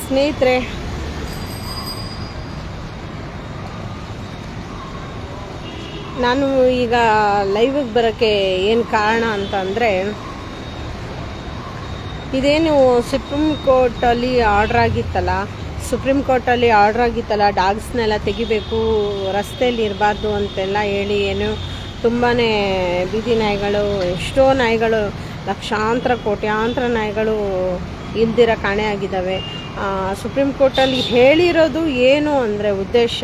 ಸ್ನೇಹಿತರೆ, ನಾನು ಈಗ ಲೈವಿಗೆ ಬರೋಕ್ಕೆ ಏನು ಕಾರಣ ಅಂತ ಅಂದರೆ, ಇದೇನು ಸುಪ್ರೀಂ ಕೋರ್ಟಲ್ಲಿ ಆರ್ಡ್ರ್ ಆಗಿತ್ತಲ್ಲ ಡಾಗ್ಸ್ನೆಲ್ಲ ತೆಗಿಬೇಕು, ರಸ್ತೆಯಲ್ಲಿ ಇರಬಾರ್ದು ಅಂತೆಲ್ಲ ಹೇಳಿ ಏನು ತುಂಬಾ ಬೀದಿ ನಾಯಿಗಳು, ಎಷ್ಟೋ ನಾಯಿಗಳು, ಲಕ್ಷಾಂತರ ಕೋಟ್ಯಾಂತರ ನಾಯಿಗಳು ಇಲ್ದಿರೋ ಕಾಣೆ ಆಗಿದ್ದಾವೆ. ಸುಪ್ರೀಂ ಕೋರ್ಟಲ್ಲಿ ಹೇಳಿರೋದು ಏನು ಅಂದರೆ ಉದ್ದೇಶ,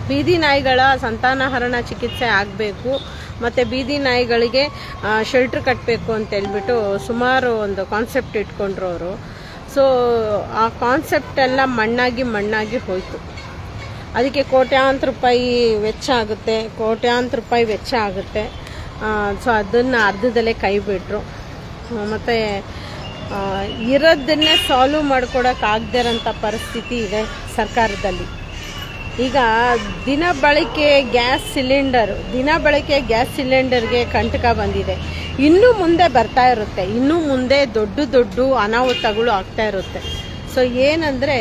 ಬೀದಿ ನಾಯಿಗಳ ಸಂತಾನಹರಣ ಚಿಕಿತ್ಸೆ ಆಗಬೇಕು ಮತ್ತು ಬೀದಿ ನಾಯಿಗಳಿಗೆ ಶೆಲ್ಟ್ರ್ ಕಟ್ಟಬೇಕು ಅಂತ ಹೇಳ್ಬಿಟ್ಟು ಸುಮಾರು ಒಂದು ಕಾನ್ಸೆಪ್ಟ್ ಇಟ್ಕೊಂಡ್ರು ಅವರು. ಸೊ ಆ ಕಾನ್ಸೆಪ್ಟ್ ಎಲ್ಲ ಮಣ್ಣಾಗಿ ಹೋಯಿತು. ಅದಕ್ಕೆ ಕೋಟ್ಯಾಂತರ ರೂಪಾಯಿ ವೆಚ್ಚ ಆಗುತ್ತೆ. ಸೊ ಅದನ್ನು ಅರ್ಧದಲ್ಲೇ ಕೈ ಬಿಟ್ಟರು. ಮತ್ತು ಇರೋದನ್ನೇ ಸಾಲ್ವ್ ಮಾಡ್ಕೊಡೋಕ್ಕಾಗದೇ ಇರೋಂಥ ಪರಿಸ್ಥಿತಿ ಇದೆ ಸರ್ಕಾರದಲ್ಲಿ. ಈಗ ದಿನ ಬಳಕೆ ಗ್ಯಾಸ್ ಸಿಲಿಂಡರ್ಗೆ ಕಂಟಕ ಬಂದಿದೆ. ಇನ್ನೂ ಮುಂದೆ ಬರ್ತಾ ಇರುತ್ತೆ, ಇನ್ನೂ ಮುಂದೆ ದೊಡ್ಡ ಅನಾಹುತಗಳು ಆಗ್ತಾ ಇರುತ್ತೆ. ಸೊ ಏನಂದರೆ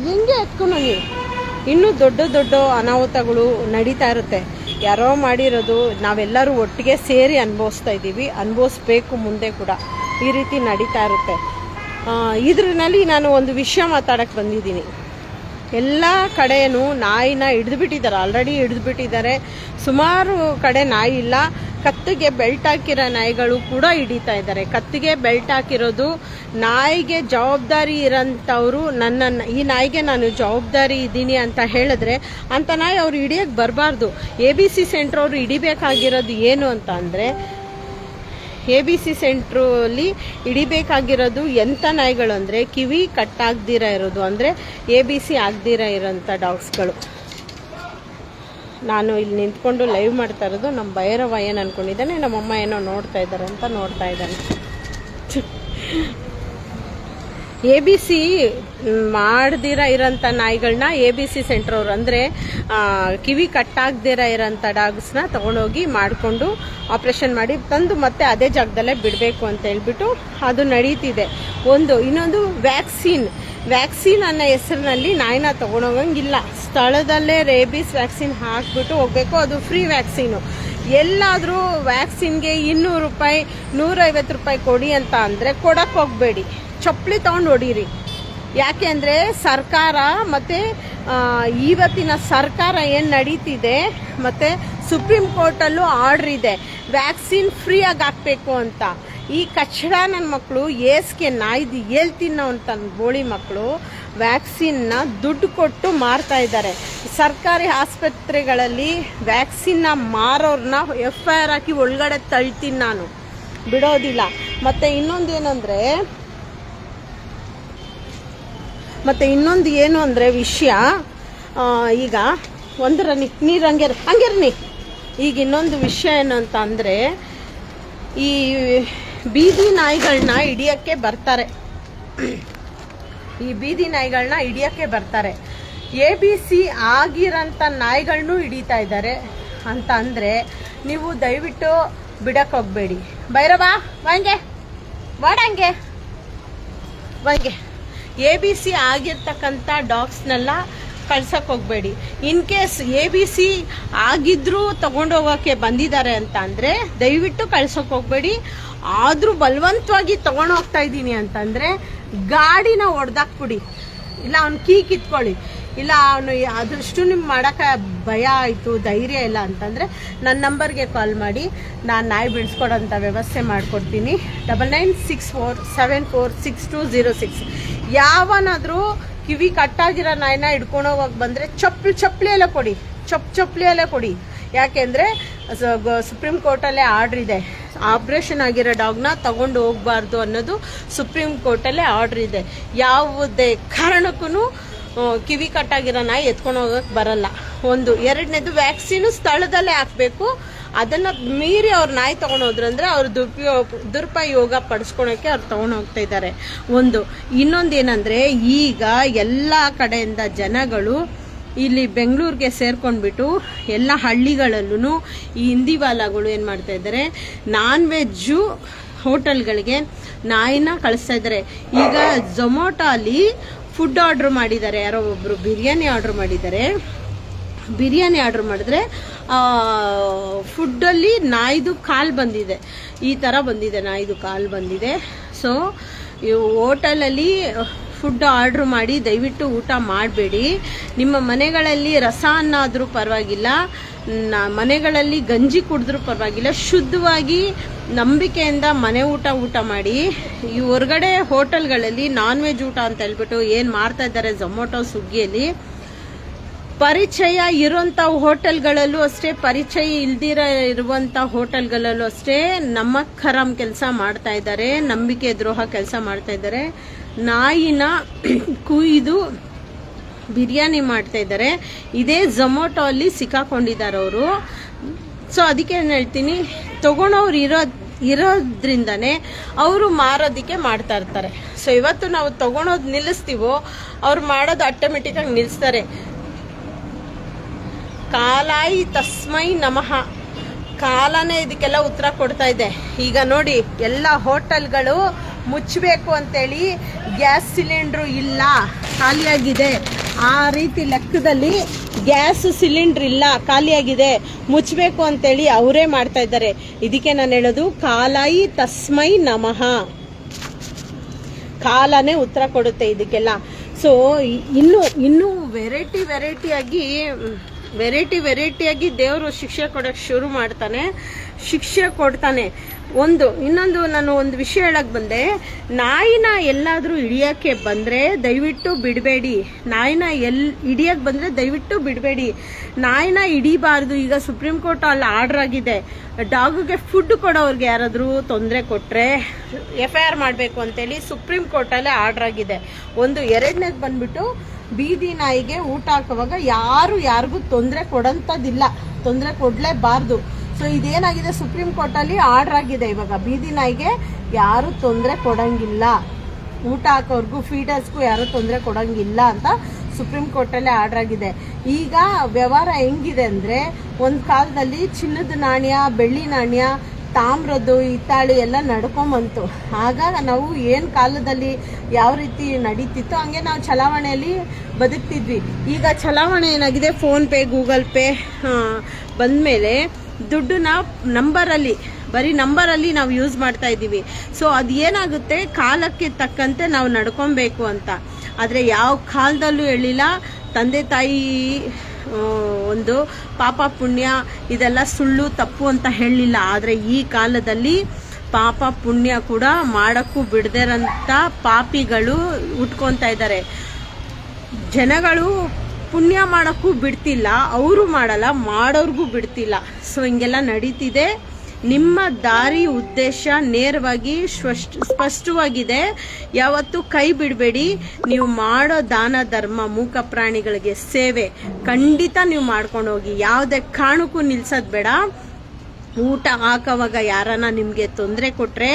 ಹೆಂಗೆ ಎತ್ಕೊಂಡು ನೀವು, ಇನ್ನೂ ದೊಡ್ಡ ಅನಾಹುತಗಳು ನಡೀತಾ ಇರುತ್ತೆ. ಯಾರೋ ಮಾಡಿರೋದು ನಾವೆಲ್ಲರೂ ಒಟ್ಟಿಗೆ ಸೇರಿ ಅನುಭವಿಸ್ಬೇಕು. ಮುಂದೆ ಕೂಡ ಈ ರೀತಿ ನಡೀತಾ ಇರುತ್ತೆ. ಇದರಲ್ಲಿ ನಾನು ಒಂದು ವಿಷಯ ಮಾತಾಡಕ್ಕೆ ಬಂದಿದ್ದೀನಿ. ಎಲ್ಲ ಕಡೆಯೂ ನಾಯಿನ ಆಲ್ರೆಡಿ ಹಿಡಿದುಬಿಟ್ಟಿದ್ದಾರೆ. ಸುಮಾರು ಕಡೆ ನಾಯಿ ಇಲ್ಲ, ಕತ್ತಿಗೆ ಬೆಲ್ಟ್ ಹಾಕಿರೋ ನಾಯಿಗಳು ಕೂಡ ಹಿಡಿತಾ ಇದ್ದಾರೆ. ಕತ್ತಿಗೆ ಬೆಲ್ಟ್ ಹಾಕಿರೋದು ನಾಯಿಗೆ ಜವಾಬ್ದಾರಿ ಇರೋಂಥವ್ರು, ಈ ನಾಯಿಗೆ ನಾನು ಜವಾಬ್ದಾರಿ ಇದ್ದೀನಿ ಅಂತ ಹೇಳಿದ್ರೆ ಅಂಥ ನಾಯಿ ಅವ್ರು ಹಿಡಿಯೋಕ್ಕೆ ಬರಬಾರ್ದು. ABC ಸೆಂಟ್ರ್ ಅವರು ಹಿಡಿಬೇಕಾಗಿರೋದು ಏನು ಅಂತ ಅಂದರೆ, ABC ಸೆಂಟ್ರಲ್ಲಿ ಹಿಡಿಬೇಕಾಗಿರೋದು ಎಂಥ ನಾಯಿಗಳು ಅಂದರೆ, ಕಿವಿ ಕಟ್ಟಾಗ್ದಿರ ಇರೋದು, ಅಂದರೆ ABC ಆಗದಿರ ಇರೋಂಥ ಡಾಗ್ಸ್ಗಳು. ನಾನು ಇಲ್ಲಿ ನಿಂತ್ಕೊಂಡು ಲೈವ್ ಮಾಡ್ತಾ ಇರೋದು ನಮ್ಮ ಭೈರವ ಏನು ಅಂದ್ಕೊಂಡಿದ್ದಾನೆ, ನಮ್ಮಮ್ಮ ಏನೋ ನೋಡ್ತಾ ಇದ್ದಾನೆ. ABC ಮಾಡ್ದಿರ ಇರೋಂಥ ನಾಯಿಗಳನ್ನ ABC ಸೆಂಟ್ರ್ ಅವರು, ಅಂದರೆ ಕಿವಿ ಕಟ್ಟಾಗ್ದಿರ ಇರೋಂಥ ಡಾಗ್ಸ್ನ ತೊಗೊಂಡೋಗಿ ಮಾಡಿಕೊಂಡು ಆಪ್ರೇಷನ್ ಮಾಡಿ ತಂದು ಮತ್ತೆ ಅದೇ ಜಾಗದಲ್ಲೇ ಬಿಡಬೇಕು ಅಂತ ಹೇಳ್ಬಿಟ್ಟು ಅದು ನಡೀತಿದೆ. ಇನ್ನೊಂದು ವ್ಯಾಕ್ಸಿನ್ ಅನ್ನೋ ಹೆಸರಿನಲ್ಲಿ ನಾಯಿನ ತೊಗೊಂಡೋಗಂಗಿಲ್ಲ. ಸ್ಥಳದಲ್ಲೇ ರೇಬಿಸ್ ವ್ಯಾಕ್ಸಿನ್ ಹಾಕ್ಬಿಟ್ಟು ಹೋಗಬೇಕು. ಅದು ಫ್ರೀ ವ್ಯಾಕ್ಸಿನು. ಎಲ್ಲಾದರೂ ವ್ಯಾಕ್ಸಿನ್ಗೆ 200 ರೂಪಾಯಿ 150 ರೂಪಾಯಿ ಕೊಡಿ ಅಂತ ಅಂದರೆ ಕೊಡಕ್ಕೆ ಹೋಗಬೇಡಿ, ಚಪ್ಪಲಿ ತೊಗೊಂಡು ಹೊಡೀರಿ. ಯಾಕೆ ಅಂದರೆ ಸರ್ಕಾರ ಮತ್ತು ಇವತ್ತಿನ ಸರ್ಕಾರ ಏನು ನಡೀತಿದೆ, ಮತ್ತು ಸುಪ್ರೀಂ ಕೋರ್ಟಲ್ಲೂ ಆರ್ಡ್ರ್ ಇದೆ ವ್ಯಾಕ್ಸಿನ್ ಫ್ರೀಯಾಗಿ ಹಾಕಬೇಕು ಅಂತ. ಈ ಕಚ್ಚಡ ನನ್ನ ಮಕ್ಕಳು ಏಸ್ಗೆ ನಾಯ್ದು ಹೇಳ್ತಿನ್ನೋ ಅಂತ ಬೋಳಿ ಮಕ್ಕಳು ವ್ಯಾಕ್ಸಿನ್ನ ದುಡ್ಡು ಕೊಟ್ಟು ಮಾರ್ತಾ ಇದ್ದಾರೆ. ಸರ್ಕಾರಿ ಆಸ್ಪತ್ರೆಗಳಲ್ಲಿ ವ್ಯಾಕ್ಸಿನ್ನ ಮಾರೋರನ್ನ FIR ಹಾಕಿ ಒಳಗಡೆ ತಳ್ತೀನಿ, ನಾನು ಬಿಡೋದಿಲ್ಲ. ಮತ್ತು ಇನ್ನೊಂದು ಏನು ಅಂದರೆ ವಿಷಯ, ಈಗ ನೀರು ಹಂಗಿರ್ನಿ. ಈಗ ಇನ್ನೊಂದು ವಿಷಯ ಏನು ಅಂತ ಅಂದರೆ, ಈ ಬೀದಿ ನಾಯಿಗಳನ್ನ ಹಿಡಿಯೋಕ್ಕೆ ಬರ್ತಾರೆ. ABC ಆಗಿರೋಂಥ ನಾಯಿಗಳನ್ನೂ ಹಿಡಿತಾ ಇದ್ದಾರೆ ಅಂತ ಅಂದರೆ ನೀವು ದಯವಿಟ್ಟು ಬಿಡಕ್ಕೆ ಹೋಗಬೇಡಿ. ಭೈರವ ವಾಂಗೆ ABC ಆಗಿರ್ತಕ್ಕಂಥ ಡಾಗ್ಸ್ನೆಲ್ಲ ಕಳ್ಸಕ್ಕೆ ಹೋಗಬೇಡಿ. ಇನ್ ಕೇಸ್ ABC ಆಗಿದ್ರೂ ತಗೊಂಡೋಗೋಕ್ಕೆ ಬಂದಿದ್ದಾರೆ ಅಂತ ಅಂದರೆ ದಯವಿಟ್ಟು ಕಳ್ಸೋಕೆ ಹೋಗಬೇಡಿ. ಆದರೂ ಬಲವಂತವಾಗಿ ತೊಗೊಂಡು ಹೋಗ್ತಾ ಇದ್ದೀನಿ ಅಂತಂದರೆ ಗಾಡಿನ ಹೊಡೆದಾಕ್ಬಿಡಿ, ಇಲ್ಲ ಅವ್ನು ಕೀ ಕಿತ್ಕೊಳ್ಳಿ, ಇಲ್ಲ ಅವನು ಅದಷ್ಟು ನಿಮ್ಗೆ ಮಾಡೋಕ್ಕೆ ಭಯ ಆಯಿತು, ಧೈರ್ಯ ಇಲ್ಲ ಅಂತಂದರೆ ನನ್ನ ನಂಬರ್ಗೆ ಕಾಲ್ ಮಾಡಿ, ನಾನು ನಾಯಿ ಬಿಡಿಸ್ಕೊಡೋಂಥ ವ್ಯವಸ್ಥೆ ಮಾಡಿಕೊಡ್ತೀನಿ. 9964746206. ಯಾವನಾದರೂ ಕಿವಿ ಕಟ್ಟಾಗಿರೋ ನಾಯಿನ ಹಿಡ್ಕೊಂಡು ಹೋಗೋಕೆ ಬಂದರೆ ಚಪ್ಪಲಿ ಎಲ್ಲ ಕೊಡಿ. ಯಾಕೆಂದರೆ ಸುಪ್ರೀಂ ಕೋರ್ಟಲ್ಲೇ ಆರ್ಡ್ರ್ ಇದೆ, ಆಪ್ರೇಷನ್ ಆಗಿರೋ ಡಾಗ್ನ ತಗೊಂಡು ಹೋಗಬಾರ್ದು ಅನ್ನೋದು ಸುಪ್ರೀಂ ಕೋರ್ಟಲ್ಲೇ ಆರ್ಡ್ರ್ ಇದೆ. ಯಾವುದೇ ಕಾರಣಕ್ಕೂ ಕಿವಿ ಕಟ್ಟಾಗಿರೋ ನಾಯಿ ಎತ್ಕೊಂಡು ಹೋಗೋಕ್ಕೆ ಬರಲ್ಲ. ಎರಡನೇದು ವ್ಯಾಕ್ಸಿನು ಸ್ಥಳದಲ್ಲೇ ಹಾಕಬೇಕು. ಅದನ್ನು ಮೀರಿ ಅವ್ರು ನಾಯಿ ತೊಗೊಂಡೋದ್ರಂದ್ರೆ ಅವ್ರು ದುರುಪಯೋಗ ಪಡಿಸ್ಕೊಳಕ್ಕೆ ಅವ್ರು ತೊಗೊಂಡು ಹೋಗ್ತಾ ಇದ್ದಾರೆ. ಇನ್ನೊಂದೇನೆಂದರೆ, ಈಗ ಎಲ್ಲ ಕಡೆಯಿಂದ ಜನಗಳು ಇಲ್ಲಿ ಬೆಂಗಳೂರಿಗೆ ಸೇರ್ಕೊಂಡ್ಬಿಟ್ಟು ಎಲ್ಲ ಹಳ್ಳಿಗಳಲ್ಲೂ ಈ ಹಿಂದಿವಾಲಾಗಳು ಏನು ಮಾಡ್ತಾ ಇದ್ದಾರೆ, ನಾನ್ ವೆಜ್ಜು ಹೋಟೆಲ್ಗಳಿಗೆ ನಾಯಿನ ಕಳಿಸ್ತಾ ಇದ್ದಾರೆ. ಈಗ ಝೊಮ್ಯಾಟೊ ಅಲ್ಲಿ ಫುಡ್ ಆರ್ಡ್ರ್ ಮಾಡಿದ್ದಾರೆ, ಯಾರೋ ಒಬ್ಬರು ಬಿರಿಯಾನಿ ಆರ್ಡ್ರ್ ಮಾಡಿದ್ದಾರೆ. ಬಿರಿಯಾನಿ ಆರ್ಡ್ರ್ ಮಾಡಿದ್ರೆ ಫುಡ್ಡಲ್ಲಿ ನಾಯಿದು ಕಾಲು ಬಂದಿದೆ, ಈ ಥರ ಬಂದಿದೆ, ನಾಯಿದು ಕಾಲು ಬಂದಿದೆ. ಸೊ ಹೋಟೆಲಲ್ಲಿ ಫುಡ್ ಆರ್ಡ್ರ್ ಮಾಡಿ ದಯವಿಟ್ಟು ಊಟ ಮಾಡಬೇಡಿ. ನಿಮ್ಮ ಮನೆಗಳಲ್ಲಿ ರಸ ಅನ್ನ ಆದರೂ ಪರವಾಗಿಲ್ಲ, ಮನೆಗಳಲ್ಲಿ ಗಂಜಿ ಕುಡಿದ್ರೂ ಪರವಾಗಿಲ್ಲ, ಶುದ್ಧವಾಗಿ ನಂಬಿಕೆಯಿಂದ ಮನೆ ಊಟ ಮಾಡಿ. ಈ ಹೊರಗಡೆ ಹೋಟೆಲ್ಗಳಲ್ಲಿ ನಾನ್ ವೆಜ್ ಊಟ ಅಂತ ಹೇಳ್ಬಿಟ್ಟು ಏನು ಮಾಡ್ತಾ ಇದ್ದಾರೆ ಝೊಮ್ಯಾಟೊ ಸ್ವಿಗ್ಗಿಯಲ್ಲಿ, ಪರಿಚಯ ಇರುವಂಥ ಹೋಟೆಲ್ಗಳಲ್ಲೂ ಅಷ್ಟೇ, ಪರಿಚಯ ಇಲ್ದಿರ ಇರುವಂಥ ಹೋಟೆಲ್ಗಳಲ್ಲೂ ಅಷ್ಟೇ ನಮಕ್ ಖರಾಮ್ ಕೆಲಸ ಮಾಡ್ತಾ ಇದ್ದಾರೆ, ನಂಬಿಕೆ ದ್ರೋಹ ಕೆಲಸ ಮಾಡ್ತಾ ಇದ್ದಾರೆ. ನಾಯಿನ ಕುಯ್ದು ಬಿರಿಯಾನಿ ಮಾಡ್ತಾ ಇದ್ದಾರೆ. ಇದೇ ಝೊಮ್ಯಾಟೊ ಅಲ್ಲಿ ಸಿಕ್ಕಾಕೊಂಡಿದ್ದಾರೆ ಅವರು. ಸೊ ಅದಕ್ಕೆ ಏನು ಹೇಳ್ತೀನಿ, ತಗೊಳೋರು ಇರೋದ್ರಿಂದನೇ ಅವರು ಮಾರೋದಕ್ಕೆ ಮಾಡ್ತಾ ಇರ್ತಾರೆ. ಸೊ ಇವತ್ತು ನಾವು ತಗೊಳೋದು ನಿಲ್ಲಿಸ್ತೀವೋ ಅವ್ರು ಮಾಡೋದು ಆಟೋಮೆಟಿಕ್ಕಾಗಿ ನಿಲ್ಲಿಸ್ತಾರೆ. ಕಾಲಾಯಿ ತಸ್ಮೈ ನಮಃ, ಕಾಲನೇ ಇದಕ್ಕೆಲ್ಲ ಉತ್ತರ ಕೊಡ್ತಾ ಇದೆ. ಈಗ ನೋಡಿ, ಎಲ್ಲ ಹೋಟೆಲ್ಗಳು ಮುಚ್ಚಬೇಕು ಅಂತೇಳಿ ಗ್ಯಾಸ್ ಸಿಲಿಂಡ್ರು ಇಲ್ಲ, ಖಾಲಿಯಾಗಿದೆ. ಆ ರೀತಿ ಲೆಕ್ಕದಲ್ಲಿ ಗ್ಯಾಸ್ ಸಿಲಿಂಡ್ರ್ ಇಲ್ಲ, ಖಾಲಿಯಾಗಿದೆ, ಮುಚ್ಚಬೇಕು ಅಂತೇಳಿ ಅವರೇ ಮಾಡ್ತಾ ಇದ್ದಾರೆ. ಇದಕ್ಕೆ ನಾನು ಹೇಳೋದು, ಕಾಲಾಯಿ ತಸ್ಮೈ ನಮಃ, ಕಾಲನೇ ಉತ್ತರ ಕೊಡುತ್ತೆ ಇದಕ್ಕೆಲ್ಲ. ಸೊ ಇನ್ನೂ ವೆರೈಟಿಯಾಗಿ ದೇವರು ಶಿಕ್ಷೆ ಕೊಡೋಕ್ಕೆ ಶುರು ಮಾಡ್ತಾನೆ, ಶಿಕ್ಷೆ ಕೊಡ್ತಾನೆ. ಇನ್ನೊಂದು ನಾನು ಒಂದು ವಿಷಯ ಹೇಳಕ್ಕೆ ಬಂದೆ. ನಾಯಿನ ಎಲ್ಲಾದರೂ ಹಿಡಿಯೋಕ್ಕೆ ಬಂದರೆ ದಯವಿಟ್ಟು ಬಿಡಬೇಡಿ. ನಾಯಿನ ಹಿಡಿಯೋಕ್ಕೆ ಬಂದರೆ ದಯವಿಟ್ಟು ಬಿಡಬೇಡಿ. ನಾಯಿನ ಹಿಡಿಬಾರ್ದು. ಈಗ ಸುಪ್ರೀಂ ಕೋರ್ಟ್ ಅಲ್ಲಿ ಆರ್ಡರ್ ಆಗಿದೆ, ಡಾಗ್ಗೆ ಫುಡ್ ಕೊಡೋರಿಗೆ ಯಾರಾದರೂ ತೊಂದರೆ ಕೊಟ್ಟರೆ FIR ಮಾಡಬೇಕು ಅಂತೇಳಿ ಸುಪ್ರೀಂ ಕೋರ್ಟಲ್ಲೇ ಆರ್ಡರ್ ಆಗಿದೆ. ಎರಡನೇದು ಬಂದ್ಬಿಟ್ಟು, ಬೀದಿ ನಾಯಿಗೆ ಊಟ ಹಾಕುವಾಗ ಯಾರಿಗೂ ತೊಂದರೆ ಕೊಡೋಂಥದ್ದಿಲ್ಲ, ತೊಂದರೆ ಕೊಡಲೇಬಾರ್ದು. ಸೊ ಇದೇನಾಗಿದೆ, ಸುಪ್ರೀಂ ಕೋರ್ಟಲ್ಲಿ ಆರ್ಡರ್ ಆಗಿದೆ. ಇವಾಗ ಬೀದಿ ನಾಯಿಗೆ ಯಾರು ತೊಂದರೆ ಕೊಡಂಗಿಲ್ಲ, ಊಟ ಹಾಕೋರ್ಗೂ ಫೀಡರ್ಸ್ಗೂ ಯಾರು ತೊಂದರೆ ಕೊಡಂಗಿಲ್ಲ ಅಂತ ಸುಪ್ರೀಂ ಕೋರ್ಟಲ್ಲೇ ಆರ್ಡರ್ ಆಗಿದೆ. ಈಗ ವ್ಯವಹಾರ ಹೆಂಗಿದೆ ಅಂದರೆ, ಒಂದು ಕಾಲದಲ್ಲಿ ಚಿನ್ನದ ನಾಣ್ಯ, ಬೆಳ್ಳಿ ನಾಣ್ಯ, ತಾಮ್ರದ್ದು, ಹಿತ್ತಾಳಿ ಎಲ್ಲ ನಡ್ಕೊಂಬಂತು. ಆಗ ನಾವು ಏನು ಕಾಲದಲ್ಲಿ ಯಾವ ರೀತಿ ನಡೀತಿತ್ತು ಹಂಗೆ ನಾವು ಚಲಾವಣೆಯಲ್ಲಿ ಬದುಕ್ತಿದ್ವಿ. ಈಗ ಚಲಾವಣೆ ಏನಾಗಿದೆ, ಫೋನ್ಪೇ, ಗೂಗಲ್ ಪೇ ಬಂದಮೇಲೆ ದುಡ್ಡನ್ನ ಬರೀ ನಂಬರಲ್ಲಿ ನಾವು ಯೂಸ್ ಮಾಡ್ತಾ ಇದ್ದೀವಿ. ಸೊ ಅದು ಏನಾಗುತ್ತೆ, ಕಾಲಕ್ಕೆ ತಕ್ಕಂತೆ ನಾವು ನಡ್ಕೊಬೇಕು ಅಂತ. ಆದರೆ ಯಾವ ಕಾಲದಲ್ಲೂ ಹೇಳಿಲ್ಲ ತಂದೆ ತಾಯಿ ಒಂದು ಪಾಪ ಪುಣ್ಯ ಇದೆಲ್ಲ ಸುಳ್ಳು ತಪ್ಪು ಅಂತ ಹೇಳಲಿಲ್ಲ. ಆದರೆ ಈ ಕಾಲದಲ್ಲಿ ಪಾಪ ಪುಣ್ಯ ಕೂಡ ಮಾಡೋಕ್ಕೂ ಬಿಡದಿರೋಂಥ ಪಾಪಿಗಳು ಉಟ್ಕೊತಾ ಇದ್ದಾರೆ. ಜನಗಳು ಪುಣ್ಯ ಮಾಡೋಕ್ಕೂ ಬಿಡ್ತಿಲ್ಲ, ಅವರು ಮಾಡಲ್ಲ, ಮಾಡೋರ್ಗೂ ಬಿಡ್ತಿಲ್ಲ. ಸೊ ಹಿಂಗೆಲ್ಲ ನಡೀತಿದೆ. ನಿಮ್ಮ ದಾರಿ ಉದ್ದೇಶ ನೇರವಾಗಿ ಸ್ಪಷ್ಟವಾಗಿದೆ. ಯಾವತ್ತೂ ಕೈ ಬಿಡಬೇಡಿ. ನೀವು ಮಾಡೋ ದಾನ ಧರ್ಮ, ಮೂಕ ಪ್ರಾಣಿಗಳಿಗೆ ಸೇವೆ ಖಂಡಿತ ನೀವು ಮಾಡ್ಕೊಂಡು ಹೋಗಿ. ಯಾವುದೇ ಕಾರಣಕ್ಕೂ ನಿಲ್ಸೋದು ಬೇಡ. ಊಟ ಹಾಕೋವಾಗ ಯಾರನ್ನ ನಿಮಗೆ ತೊಂದರೆ ಕೊಟ್ಟರೆ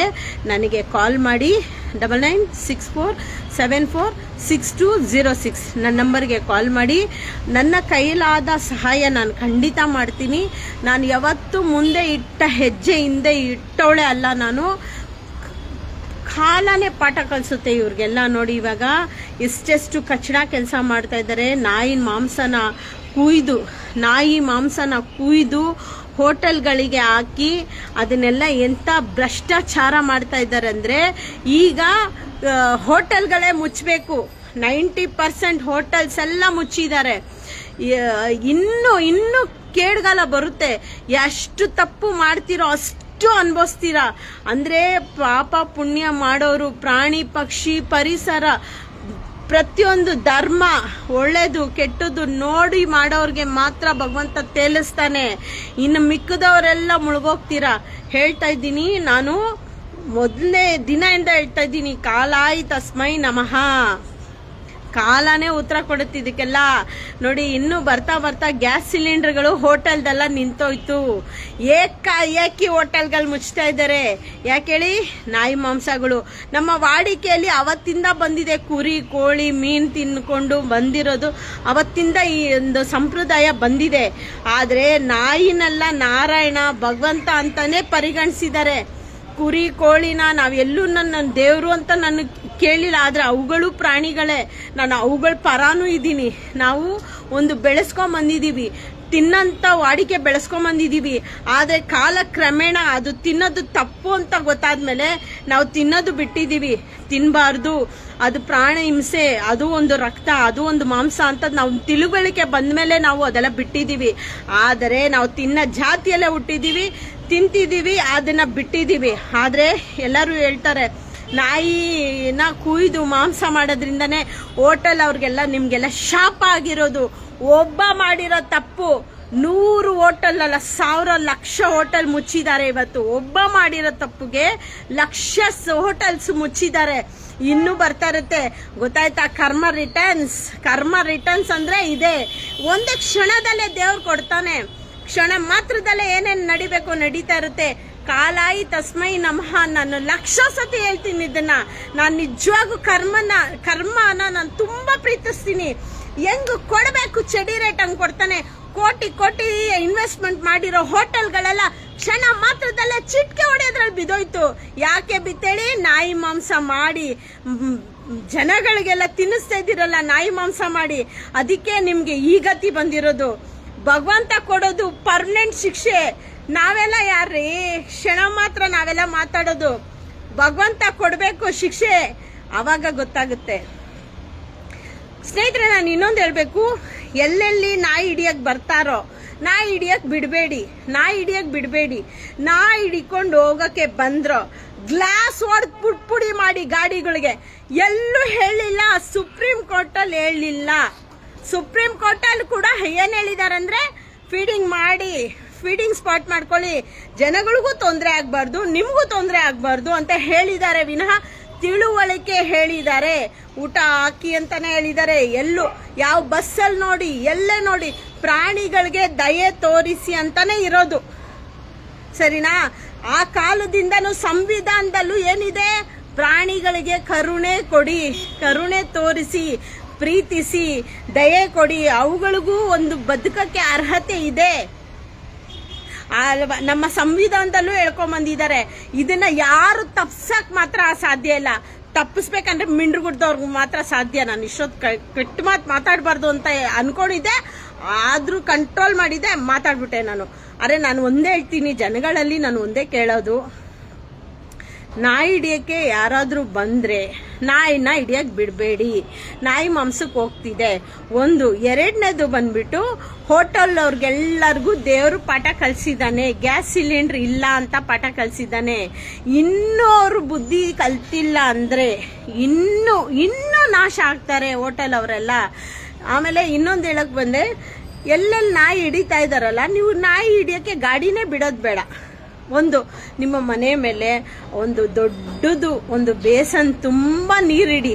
ನನಗೆ ಕಾಲ್ ಮಾಡಿ 9964746206 ನನ್ನ ನಂಬರ್ಗೆ ಕಾಲ್ ಮಾಡಿ. ನನ್ನ ಕೈಲಾದ ಸಹಾಯ ನಾನು ಖಂಡಿತ ಮಾಡ್ತೀನಿ. ನಾನು ಯಾವತ್ತೂ ಮುಂದೆ ಇಟ್ಟ ಹೆಜ್ಜೆ ಹಿಂದೆ ಇಟ್ಟವಳೆ ಅಲ್ಲ. ನಾನು ಕಾಲನೇ ಪಾಠ ಕಲಿಸುತ್ತೆ ಇವ್ರಿಗೆಲ್ಲ. ನೋಡಿ ಇವಾಗ ಎಷ್ಟೆಷ್ಟು ಕಚಡ ಕೆಲಸ ಮಾಡ್ತಾ ಇದ್ದಾರೆ. ನಾಯಿ ಮಾಂಸನ ಕುಯ್ದು ಹೋಟೆಲ್ಗಳಿಗೆ ಹಾಕಿ ಅದನ್ನೆಲ್ಲ ಎಂಥ ಭ್ರಷ್ಟಾಚಾರ ಮಾಡ್ತಾ ಇದ್ದಾರೆ ಅಂದರೆ, ಈಗ ಹೋಟೆಲ್ಗಳೇ ಮುಚ್ಚಬೇಕು. 90% ಹೋಟೆಲ್ಸ್ ಎಲ್ಲ ಮುಚ್ಚಿದ್ದಾರೆ. ಇನ್ನು ಕೇಡ್ಗಾಲ ಬರುತ್ತೆ. ಎಷ್ಟು ತಪ್ಪು ಮಾಡ್ತಿರೋ ಅಷ್ಟು ಅನುಭವಿಸ್ತೀರಾ. ಅಂದರೆ ಪಾಪ ಪುಣ್ಯ ಮಾಡೋರು, ಪ್ರಾಣಿ ಪಕ್ಷಿ ಪರಿಸರ ಪ್ರತಿಯೊಂದು ಧರ್ಮ ಒಳ್ಳೇದು ಕೆಟ್ಟದ್ದು ನೋಡಿ ಮಾಡೋರಿಗೆ ಮಾತ್ರ ಭಗವಂತ ತೇಲಿಸ್ತಾನೆ. ಇನ್ನು ಮಿಕ್ಕದವರೆಲ್ಲ ಮುಳುಗೋಗ್ತೀರಾ. ಹೇಳ್ತಾ ಇದ್ದೀನಿ, ನಾನು ಮೊದಲನೇ ದಿನದಿಂದ ಹೇಳ್ತಾ ಇದ್ದೀನಿ, ಕಾಲಾಯಿ ತಸ್ಮೈ ನಮಃ, ಕಾಲನೇ ಉತ್ತರ ಕೊಡುತ್ತೆ ಇದಕ್ಕೆಲ್ಲ. ನೋಡಿ ಇನ್ನು ಬರ್ತಾ ಬರ್ತಾ ಗ್ಯಾಸ್ ಸಿಲಿಂಡರ್ಗಳು ಹೋಟೆಲ್ದೆಲ್ಲ ನಿಂತೋಯ್ತು. ಏಕಿ ಹೋಟೆಲ್ಗಳು ಮುಚ್ತಾ ಇದ್ದಾರೆ. ಯಾಕೆ ಹೇಳಿ? ನಾಯಿ ಮಾಂಸಗಳು ನಮ್ಮ ವಾಡಿಕೆಯಲ್ಲಿ ಅವತ್ತಿಂದ ಬಂದಿದೆ. ಕುರಿ ಕೋಳಿ ಮೀನು ತಿನ್ಕೊಂಡು ಬಂದಿರೋದು ಅವತ್ತಿಂದ ಈ ಒಂದು ಸಂಪ್ರದಾಯ ಬಂದಿದೆ. ಆದ್ರೆ ನಾಯಿನೆಲ್ಲ ನಾರಾಯಣ ಭಗವಂತ ಅಂತಾನೆ ಪರಿಗಣಿಸಿದ್ದಾರೆ. ಕುರಿ ಕೋಳಿನ ನಾವೆಲ್ಲೂ ನನ್ನ ದೇವ್ರು ಅಂತ ನಾನು ಕೇಳಿಲ್ಲ. ಆದ್ರೆ ಅವುಗಳು ಪ್ರಾಣಿಗಳೇ, ನಾನು ಅವುಗಳ ಪರಾನೂ ಇದ್ದೀನಿ. ನಾವು ಒಂದು ಬೆಳೆಸ್ಕೊಂಡ್ ಬಂದಿದೀವಿ, ತಿನ್ನಂತ ವಾಡಿಕೆ ಬೆಳೆಸ್ಕೊಂಡ್ ಬಂದಿದೀವಿ. ಆದ್ರೆ ಕಾಲ ಕ್ರಮೇಣ ಅದು ತಿನ್ನೋದು ತಪ್ಪು ಅಂತ ಗೊತ್ತಾದ್ಮೇಲೆ ನಾವು ತಿನ್ನೋದು ಬಿಟ್ಟಿದೀವಿ. ತಿನ್ನಬಾರ್ದು, ಅದು ಪ್ರಾಣ ಹಿಂಸೆ, ಅದು ಒಂದು ರಕ್ತ, ಅದು ಒಂದು ಮಾಂಸ ಅಂತ ನಾವು ತಿಳುವಳಿಕೆ ಬಂದ್ಮೇಲೆ ನಾವು ಅದೆಲ್ಲ ಬಿಟ್ಟಿದೀವಿ. ಆದರೆ ನಾವು ತಿನ್ನ ಜಾತಿಯಲ್ಲೇ ಹುಟ್ಟಿದೀವಿ, ತಿಂತಿದೀವಿ, ಅದನ್ನ ಬಿಟ್ಟಿದೀವಿ. ಆದ್ರೆ ಎಲ್ಲರೂ ಹೇಳ್ತಾರೆ ನಾಯಿನ ಕುಯ್ದು ಮಾಂಸ ಮಾಡೋದ್ರಿಂದನೇ ಹೋಟೆಲ್ ಅವ್ರಿಗೆಲ್ಲ ನಿಮ್ಗೆಲ್ಲ ಶಾಪ ಆಗಿರೋದು. ಒಬ್ಬ ಮಾಡಿರೋ ತಪ್ಪು 100 ಹೋಟೆಲ್ ಅಲ್ಲ 1000 ಲಕ್ಷ ಹೋಟೆಲ್ ಮುಚ್ಚಿದ್ದಾರೆ ಇವತ್ತು. ಒಬ್ಬ ಮಾಡಿರೋ ತಪ್ಪುಗೆ ಲಕ್ಷ ಹೋಟೆಲ್ಸ್ ಮುಚ್ಚಿದ್ದಾರೆ. ಇನ್ನೂ ಬರ್ತಾ ಇರುತ್ತೆ. ಗೊತ್ತಾಯ್ತಾ? ಕರ್ಮ ರಿಟರ್ನ್ಸ್ ಅಂದ್ರೆ ಇದೆ. ಒಂದು ಕ್ಷಣದಲ್ಲೇ ದೇವ್ರು ಕೊಡ್ತಾನೆ. ಕ್ಷಣ ಮಾತ್ರದಲ್ಲೇ ಏನೇನು ನಡಿಬೇಕು ನಡೀತಾ ಇರುತ್ತೆ. ಕಾಲಾಯಿ ತಸ್ಮೈ ನಮಃ. ನಾನು 1,00,000 ಸತಿ ಹೇಳ್ತೀನಿ ಇದನ್ನ. ನಾನು ನಿಜವಾಗೂ ಕರ್ಮನ ನಾನು ತುಂಬಾ ಪ್ರೀತಿಸ್ತೀನಿ. ಹೆಂಗ್ ಕೊಡಬೇಕು ಚಡಿ ರೇಟ್ ಹಂಗ್ ಕೊಡ್ತಾನೆ. ಕೋಟಿ ಇನ್ವೆಸ್ಟ್ಮೆಂಟ್ ಮಾಡಿರೋ ಹೋಟೆಲ್ಗಳೆಲ್ಲ ಕ್ಷಣ ಮಾತ್ರದಲ್ಲೇ ಚಿಟ್ಕೆ ಹೊಡೆಯೋದ್ರಲ್ಲಿ ಬಿದ್ದೋಯ್ತು. ಯಾಕೆ ಬಿತ್ತೇಳಿ? ನಾಯಿ ಮಾಂಸ ಮಾಡಿ ಜನಗಳಿಗೆಲ್ಲ ತಿನ್ನಿಸ್ತಾ ಇದ್ದೀರಲ್ಲ ನಾಯಿ ಮಾಂಸ ಮಾಡಿ. ಅದಕ್ಕೆ ನಿಮ್ಗೆ ಈ ಗತಿ ಬಂದಿರೋದು. ಭಗವಂತ ಕೊಡೋದು ಪರ್ಮನೆಂಟ್ ಶಿಕ್ಷೆ. ನಾವೆಲ್ಲ ಯಾರ್ರೀ? ಕ್ಷಣ ಮಾತ್ರ ನಾವೆಲ್ಲ ಮಾತಾಡೋದು. ಭಗವಂತ ಕೊಡ್ಬೇಕು ಶಿಕ್ಷೆ, ಅವಾಗ ಗೊತ್ತಾಗುತ್ತೆ. ಸ್ನೇಹಿತರೆ, ನಾನು ಇನ್ನೊಂದು ಹೇಳ್ಬೇಕು. ಎಲ್ಲೆಲ್ಲಿ ನಾಯಿ ಹಿಡಿಯಕ್ ಬರ್ತಾರೋ ನಾಯಿ ಹಿಡಿಯಕ್ ಬಿಡ್ಬೇಡಿ. ನಾಯಿ ಹಿಡಿಕೊಂಡು ಹೋಗಕ್ಕೆ ಬಂದ್ರೋ ಗ್ಲಾಸ್ ಹೊಡೆದು ಪುಡಿ ಮಾಡಿ ಗಾಡಿಗಳಿಗೆ. ಎಲ್ಲೂ ಹೇಳಿಲ್ಲ, ಸುಪ್ರೀಂ ಕೋರ್ಟಲ್ಲಿ ಹೇಳಿಲ್ಲ. ಸುಪ್ರೀಂ ಕೋರ್ಟಲ್ಲಿ ಕೂಡ ಏನ್ ಹೇಳಿದಾರೆ ಅಂದ್ರೆ ಫೀಡಿಂಗ್ ಸ್ಪಾಟ್ ಮಾಡ್ಕೊಳ್ಳಿ, ಜನಗಳಿಗೂ ತೊಂದರೆ ಆಗ್ಬಾರ್ದು, ನಿಮ್ಗೂ ತೊಂದರೆ ಆಗ್ಬಾರ್ದು ಅಂತ ಹೇಳಿದ್ದಾರೆ ವಿನಃ ತಿಳುವಳಿಕೆ ಹೇಳಿದ್ದಾರೆ. ಊಟ ಹಾಕಿ ಅಂತಾನೆ ಹೇಳಿದ್ದಾರೆ. ಯಾವ ಬಸ್ಸಲ್ಲಿ ನೋಡಿ, ಎಲ್ಲೇ ನೋಡಿ ಪ್ರಾಣಿಗಳಿಗೆ ದಯೆ ತೋರಿಸಿ ಅಂತಾನೆ ಇರೋದು. ಸರಿನಾ? ಆ ಕಾಲದಿಂದನೂ ಸಂವಿಧಾನದಲ್ಲೂ ಏನಿದೆ? ಪ್ರಾಣಿಗಳಿಗೆ ಕರುಣೆ ತೋರಿಸಿ, ಪ್ರೀತಿಸಿ, ದಯೆ ಕೊಡಿ. ಅವುಗಳಿಗೂ ಒಂದು ಬದುಕಕ್ಕೆ ಅರ್ಹತೆ ಇದೆ. ನಮ್ಮ ಸಂವಿಧಾನದಲ್ಲೂ ಹೇಳ್ಕೊಂಬಂದಿದ್ದಾರೆ. ಇದನ್ನ ಯಾರು ತಪ್ಸಕ್ ಮಾತ್ರ ಸಾಧ್ಯ ಇಲ್ಲ. ತಪ್ಪಿಸ್ಬೇಕಂದ್ರೆ ಮಿಂಡ್ರುಗುಡ್ದವ್ರಿಗೂ ಮಾತ್ರ ಸಾಧ್ಯ. ನಾನು ಇಷ್ಟೊತ್ತು ಕೆಟ್ಟ ಮಾತಾಡಬಾರ್ದು ಅಂತ ಅನ್ಕೊಂಡಿದ್ದೆ, ಆದ್ರೂ ಕಂಟ್ರೋಲ್ ಮಾಡಿದೆ, ಮಾತಾಡ್ಬಿಟ್ಟೆ ನಾನು. ಅರೆ ನಾನು ಒಂದೇ ಹೇಳ್ತೀನಿ, ಜನಗಳಲ್ಲಿ ನಾನು ಒಂದೇ ಕೇಳೋದು, ನಾಯಿ ಹಿಡಿಯಕ್ಕೆ ಯಾರಾದ್ರೂ ಬಂದ್ರೆ ನಾಯಿನ ಹಿಡಿಯಕ್ ಬಿಡಬೇಡಿ. ನಾಯಿ ಮಾಂಸಕ್ಕೆ ಹೋಗ್ತಿದೆ. ಎರಡನೇದು ಬಂದ್ಬಿಟ್ಟು ಹೋಟೆಲ್ ಅವ್ರಿಗೆಲ್ಲರಿಗೂ ದೇವರು ಪಾಠ ಕಲಿಸಿದ್ದಾನೆ. ಗ್ಯಾಸ್ ಸಿಲಿಂಡರ್ ಇಲ್ಲ ಅಂತ ಪಾಠ ಕಲಿಸಿದ್ದಾನೆ. ಇನ್ನೂ ಅವರು ಬುದ್ಧಿ ಕಲ್ತಿಲ್ಲ ಅಂದ್ರೆ ಇನ್ನೂ ನಾಶ ಆಗ್ತಾರೆ ಹೋಟೆಲ್ ಅವರೆಲ್ಲ. ಆಮೇಲೆ ಇನ್ನೊಂದು ಹೇಳಕ್ ಬಂದೆ, ಎಲ್ಲೆಲ್ಲಿ ನಾಯಿ ಹಿಡಿತಾ ಇದಾರಲ್ಲ, ನೀವು ನಾಯಿ ಹಿಡಿಯಕ್ಕೆ ಗಾಡಿನೇ ಬಿಡೋದು ಬೇಡ. ನಿಮ್ಮ ಮನೆ ಮೇಲೆ ದೊಡ್ಡದು ಬೇಸನ್ ತುಂಬಾ ನೀರಿಡಿ.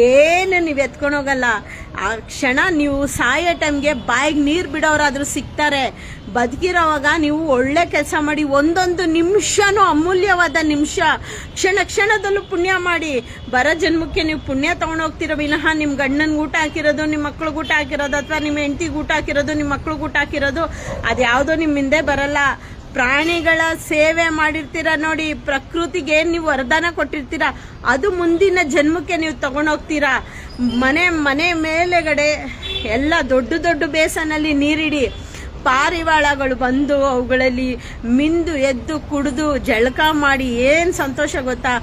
ಏನು ನೀವು ಎತ್ಕೊಂಡು ಹೋಗಲ್ಲ. ಆ ಕ್ಷಣ ನೀವು ಸಾಯೋ ಟೈಮ್ಗೆ ಬಾಯಿಗೆ ನೀರು ಬಿಡೋರಾದ್ರೂ ಸಿಗ್ತಾರೆ. ಬದುಕಿರೋವಾಗ ನೀವು ಒಳ್ಳೆ ಕೆಲಸ ಮಾಡಿ. ಒಂದೊಂದು ನಿಮಿಷನೂ ಅಮೂಲ್ಯವಾದ ನಿಮಿಷ. ಕ್ಷಣದಲ್ಲೂ ಪುಣ್ಯ ಮಾಡಿ. ಬರೋ ಜನ್ಮಕ್ಕೆ ನೀವು ಪುಣ್ಯ ತಗೊಂಡೋಗ್ತಿರೋ ವಿನಃ ನಿಮ್ಮ ಗಂಡನ್ಗೆ ಊಟ ಹಾಕಿರೋದು, ನಿಮ್ಮ ಮಕ್ಳಿಗೆ ಊಟ ಹಾಕಿರೋದು, ಅಥವಾ ನಿಮ್ಮ ಹೆಂಡತಿಗೆ ಊಟ ಹಾಕಿರೋದು, ನಿಮ್ಮ ಮಕ್ಳಿಗೆ ಊಟ ಹಾಕಿರೋದು ಅದ್ಯಾವುದೋ ನಿಮ್ಮ ಹಿಂದೆ ಬರಲ್ಲ. ಪ್ರಾಣಿಗಳ ಸೇವೆ ಮಾಡಿರ್ತೀರ ನೋಡಿ, ಪ್ರಕೃತಿಗೆ ನೀವು ವರದಾನ ಕೊಟ್ಟಿರ್ತೀರ, ಅದು ಮುಂದಿನ ಜನ್ಮಕ್ಕೆ ನೀವು ತಗೊಂಡೋಗ್ತೀರಾ. ಮನೆ ಮೇಲೆಗಡೆ ಎಲ್ಲ ದೊಡ್ಡ ಬೇಸನಲ್ಲಿ ನೀರಿಡಿ. ಪಾರಿವಾಳಗಳು ಬಂದು ಅವುಗಳಲ್ಲಿ ಮಿಂದು ಎದ್ದು ಕುಡಿದು ಜಳಕ ಮಾಡಿ ಏನ್ ಸಂತೋಷ ಗೊತ್ತಾ.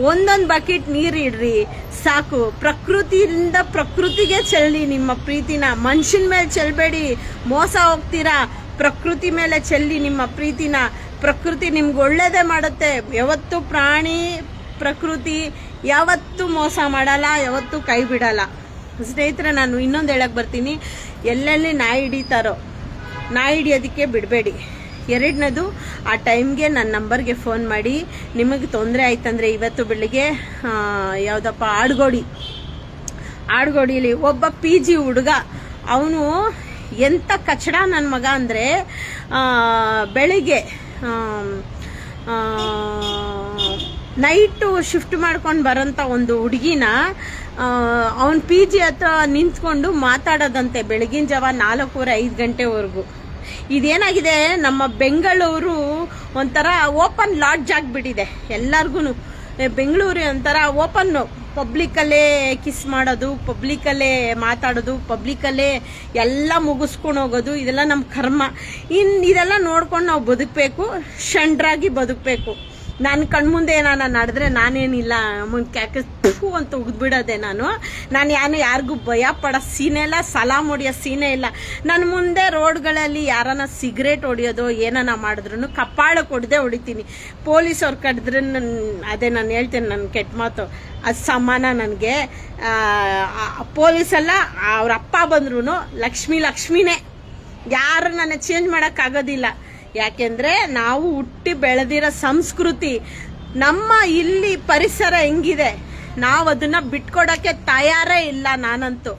ಒಂದೊಂದು ಬಕೆಟ್ ನೀರಿಡ್ರಿ ಸಾಕು. ಪ್ರಕೃತಿಯಿಂದ ಪ್ರಕೃತಿಗೆ ಚೆಲ್ಲಿ ನಿಮ್ಮ ಪ್ರೀತಿನ. ಮನುಷ್ಯನ ಮೇಲೆ ಚೆಲ್ಬೇಡಿ, ಮೋಸ ಹೋಗ್ತೀರಾ. ಪ್ರಕೃತಿ ಮೇಲೆ ಚೆಲ್ಲಿ ನಿಮ್ಮ ಪ್ರೀತಿನ. ಪ್ರಕೃತಿ ನಿಮ್ಗೆ ಒಳ್ಳೇದೇ ಮಾಡುತ್ತೆ. ಯಾವತ್ತು ಪ್ರಕೃತಿ ಯಾವತ್ತೂ ಮೋಸ ಮಾಡಲ್ಲ, ಯಾವತ್ತೂ ಕೈ ಬಿಡಲ್ಲ. ಸ್ನೇಹಿತರೆ, ನಾನು ಇನ್ನೊಂದು ಹೇಳಕ್ ಬರ್ತೀನಿ. ಎಲ್ಲೆಲ್ಲಿ ನಾಯಿ ಹಿಡಿತಾರೋ ನಾಯಿ ಹಿಡಿಯೋದಕ್ಕೆ ಬಿಡಬೇಡಿ. ಎರಡನೇದು, ಆ ಟೈಮ್ಗೆ ನನ್ನ ನಂಬರ್ಗೆ ಫೋನ್ ಮಾಡಿ. ನಿಮಗೆ ತೊಂದರೆ ಆಯ್ತಂದ್ರೆ ಇವತ್ತು ಬೆಳಿಗ್ಗೆ ಯಾವುದಪ್ಪ ಆಡ್ಗೋಡಿಲಿ ಒಬ್ಬ PG ಹುಡುಗ, ಅವನು ಎಂಥ ಕಚಡ ನನ್ನ ಮಗ ಅಂದರೆ, ಬೆಳಿಗ್ಗೆ ನೈಟು ಶಿಫ್ಟ್ ಮಾಡ್ಕೊಂಡು ಬರೋಂಥ ಒಂದು ಹುಡುಗಿನ ಅವನು PG ಹತ್ರ ನಿಂತ್ಕೊಂಡು ಮಾತಾಡೋದಂತೆ ಬೆಳಗಿನ ಜಾವ 4:30-5 ಗಂಟೆವರೆಗೂ. ಇದೇನಾಗಿದೆ, ನಮ್ಮ ಬೆಂಗಳೂರು ಒಂಥರ ಓಪನ್ ಲಾಡ್ಜ್ ಆಗಿಬಿಟ್ಟಿದೆ ಎಲ್ಲರಿಗೂ. ಬೆಂಗಳೂರು ಒಂಥರ ಓಪನ್ನು, ಪಬ್ಲಿಕಲ್ಲೇ ಕಿಸ್ ಮಾಡೋದು, ಪಬ್ಲಿಕಲ್ಲೇ ಮಾತಾಡೋದು, ಪಬ್ಲಿಕಲ್ಲೇ ಎಲ್ಲ ಮುಗಿಸ್ಕೊಂಡು ಹೋಗೋದು, ಇದೆಲ್ಲ ನಮ್ಮ ಕರ್ಮ. ಇದೆಲ್ಲ ನೋಡ್ಕೊಂಡು ನಾವು ಬದುಕಬೇಕು, ಷಂಡ್ರಾಗಿ ಬದುಕಬೇಕು. ನನ್ನ ಕಣ್ಮುಂದೆ ಏನಾನ ನಡೆದ್ರೆ ನಾನೇನಿಲ್ಲ ಕ್ಯಾಕೆ ಅಂತ ಉಗಿದ್ಬಿಡೋದೆ. ನಾನು ಯಾರಿಗೂ ಭಯ ಪಡೋ ಸೀನೆ ಇಲ್ಲ, ಸಲಾಮ್ ಹೊಡಿಯೋ ಸೀನೆ ಇಲ್ಲ. ನನ್ನ ಮುಂದೆ ರೋಡ್ಗಳಲ್ಲಿ ಯಾರನ್ನ ಸಿಗರೇಟ್ ಹೊಡಿಯೋದು ಏನಾನ ಮಾಡಿದ್ರು ಕಪ್ಪಾಳಕ್ಕೆ ಹೊಡೆದೇ ಹೊಡಿತೀನಿ. ಪೊಲೀಸವ್ರು ಕಡಿದ್ರೆ ಅದೇ ನಾನು ಹೇಳ್ತೇನೆ, ನನ್ನ ಕೆಟ್ಟ ಮಾತು ಅದು ಸಮಾನ ನನಗೆ. ಪೊಲೀಸಲ್ಲ, ಅವ್ರ ಅಪ್ಪ ಬಂದ್ರು ಲಕ್ಷ್ಮಿನೇ, ಯಾರು ನನ್ನ ಚೇಂಜ್ ಮಾಡೋಕ್ಕಾಗೋದಿಲ್ಲ. ಯಾಕೆಂದ್ರೆ ನಾವು ಹುಟ್ಟಿ ಬೆಳೆದಿರೋ ಸಂಸ್ಕೃತಿ, ನಮ್ಮ ಇಲ್ಲಿ ಪರಿಸರ ಹೆಂಗಿದೆ, ನಾವು ಅದನ್ನ ಬಿಟ್ಕೊಡೋಕ್ಕೆ ತಯಾರೇ ಇಲ್ಲ. ನಾನಂತೂ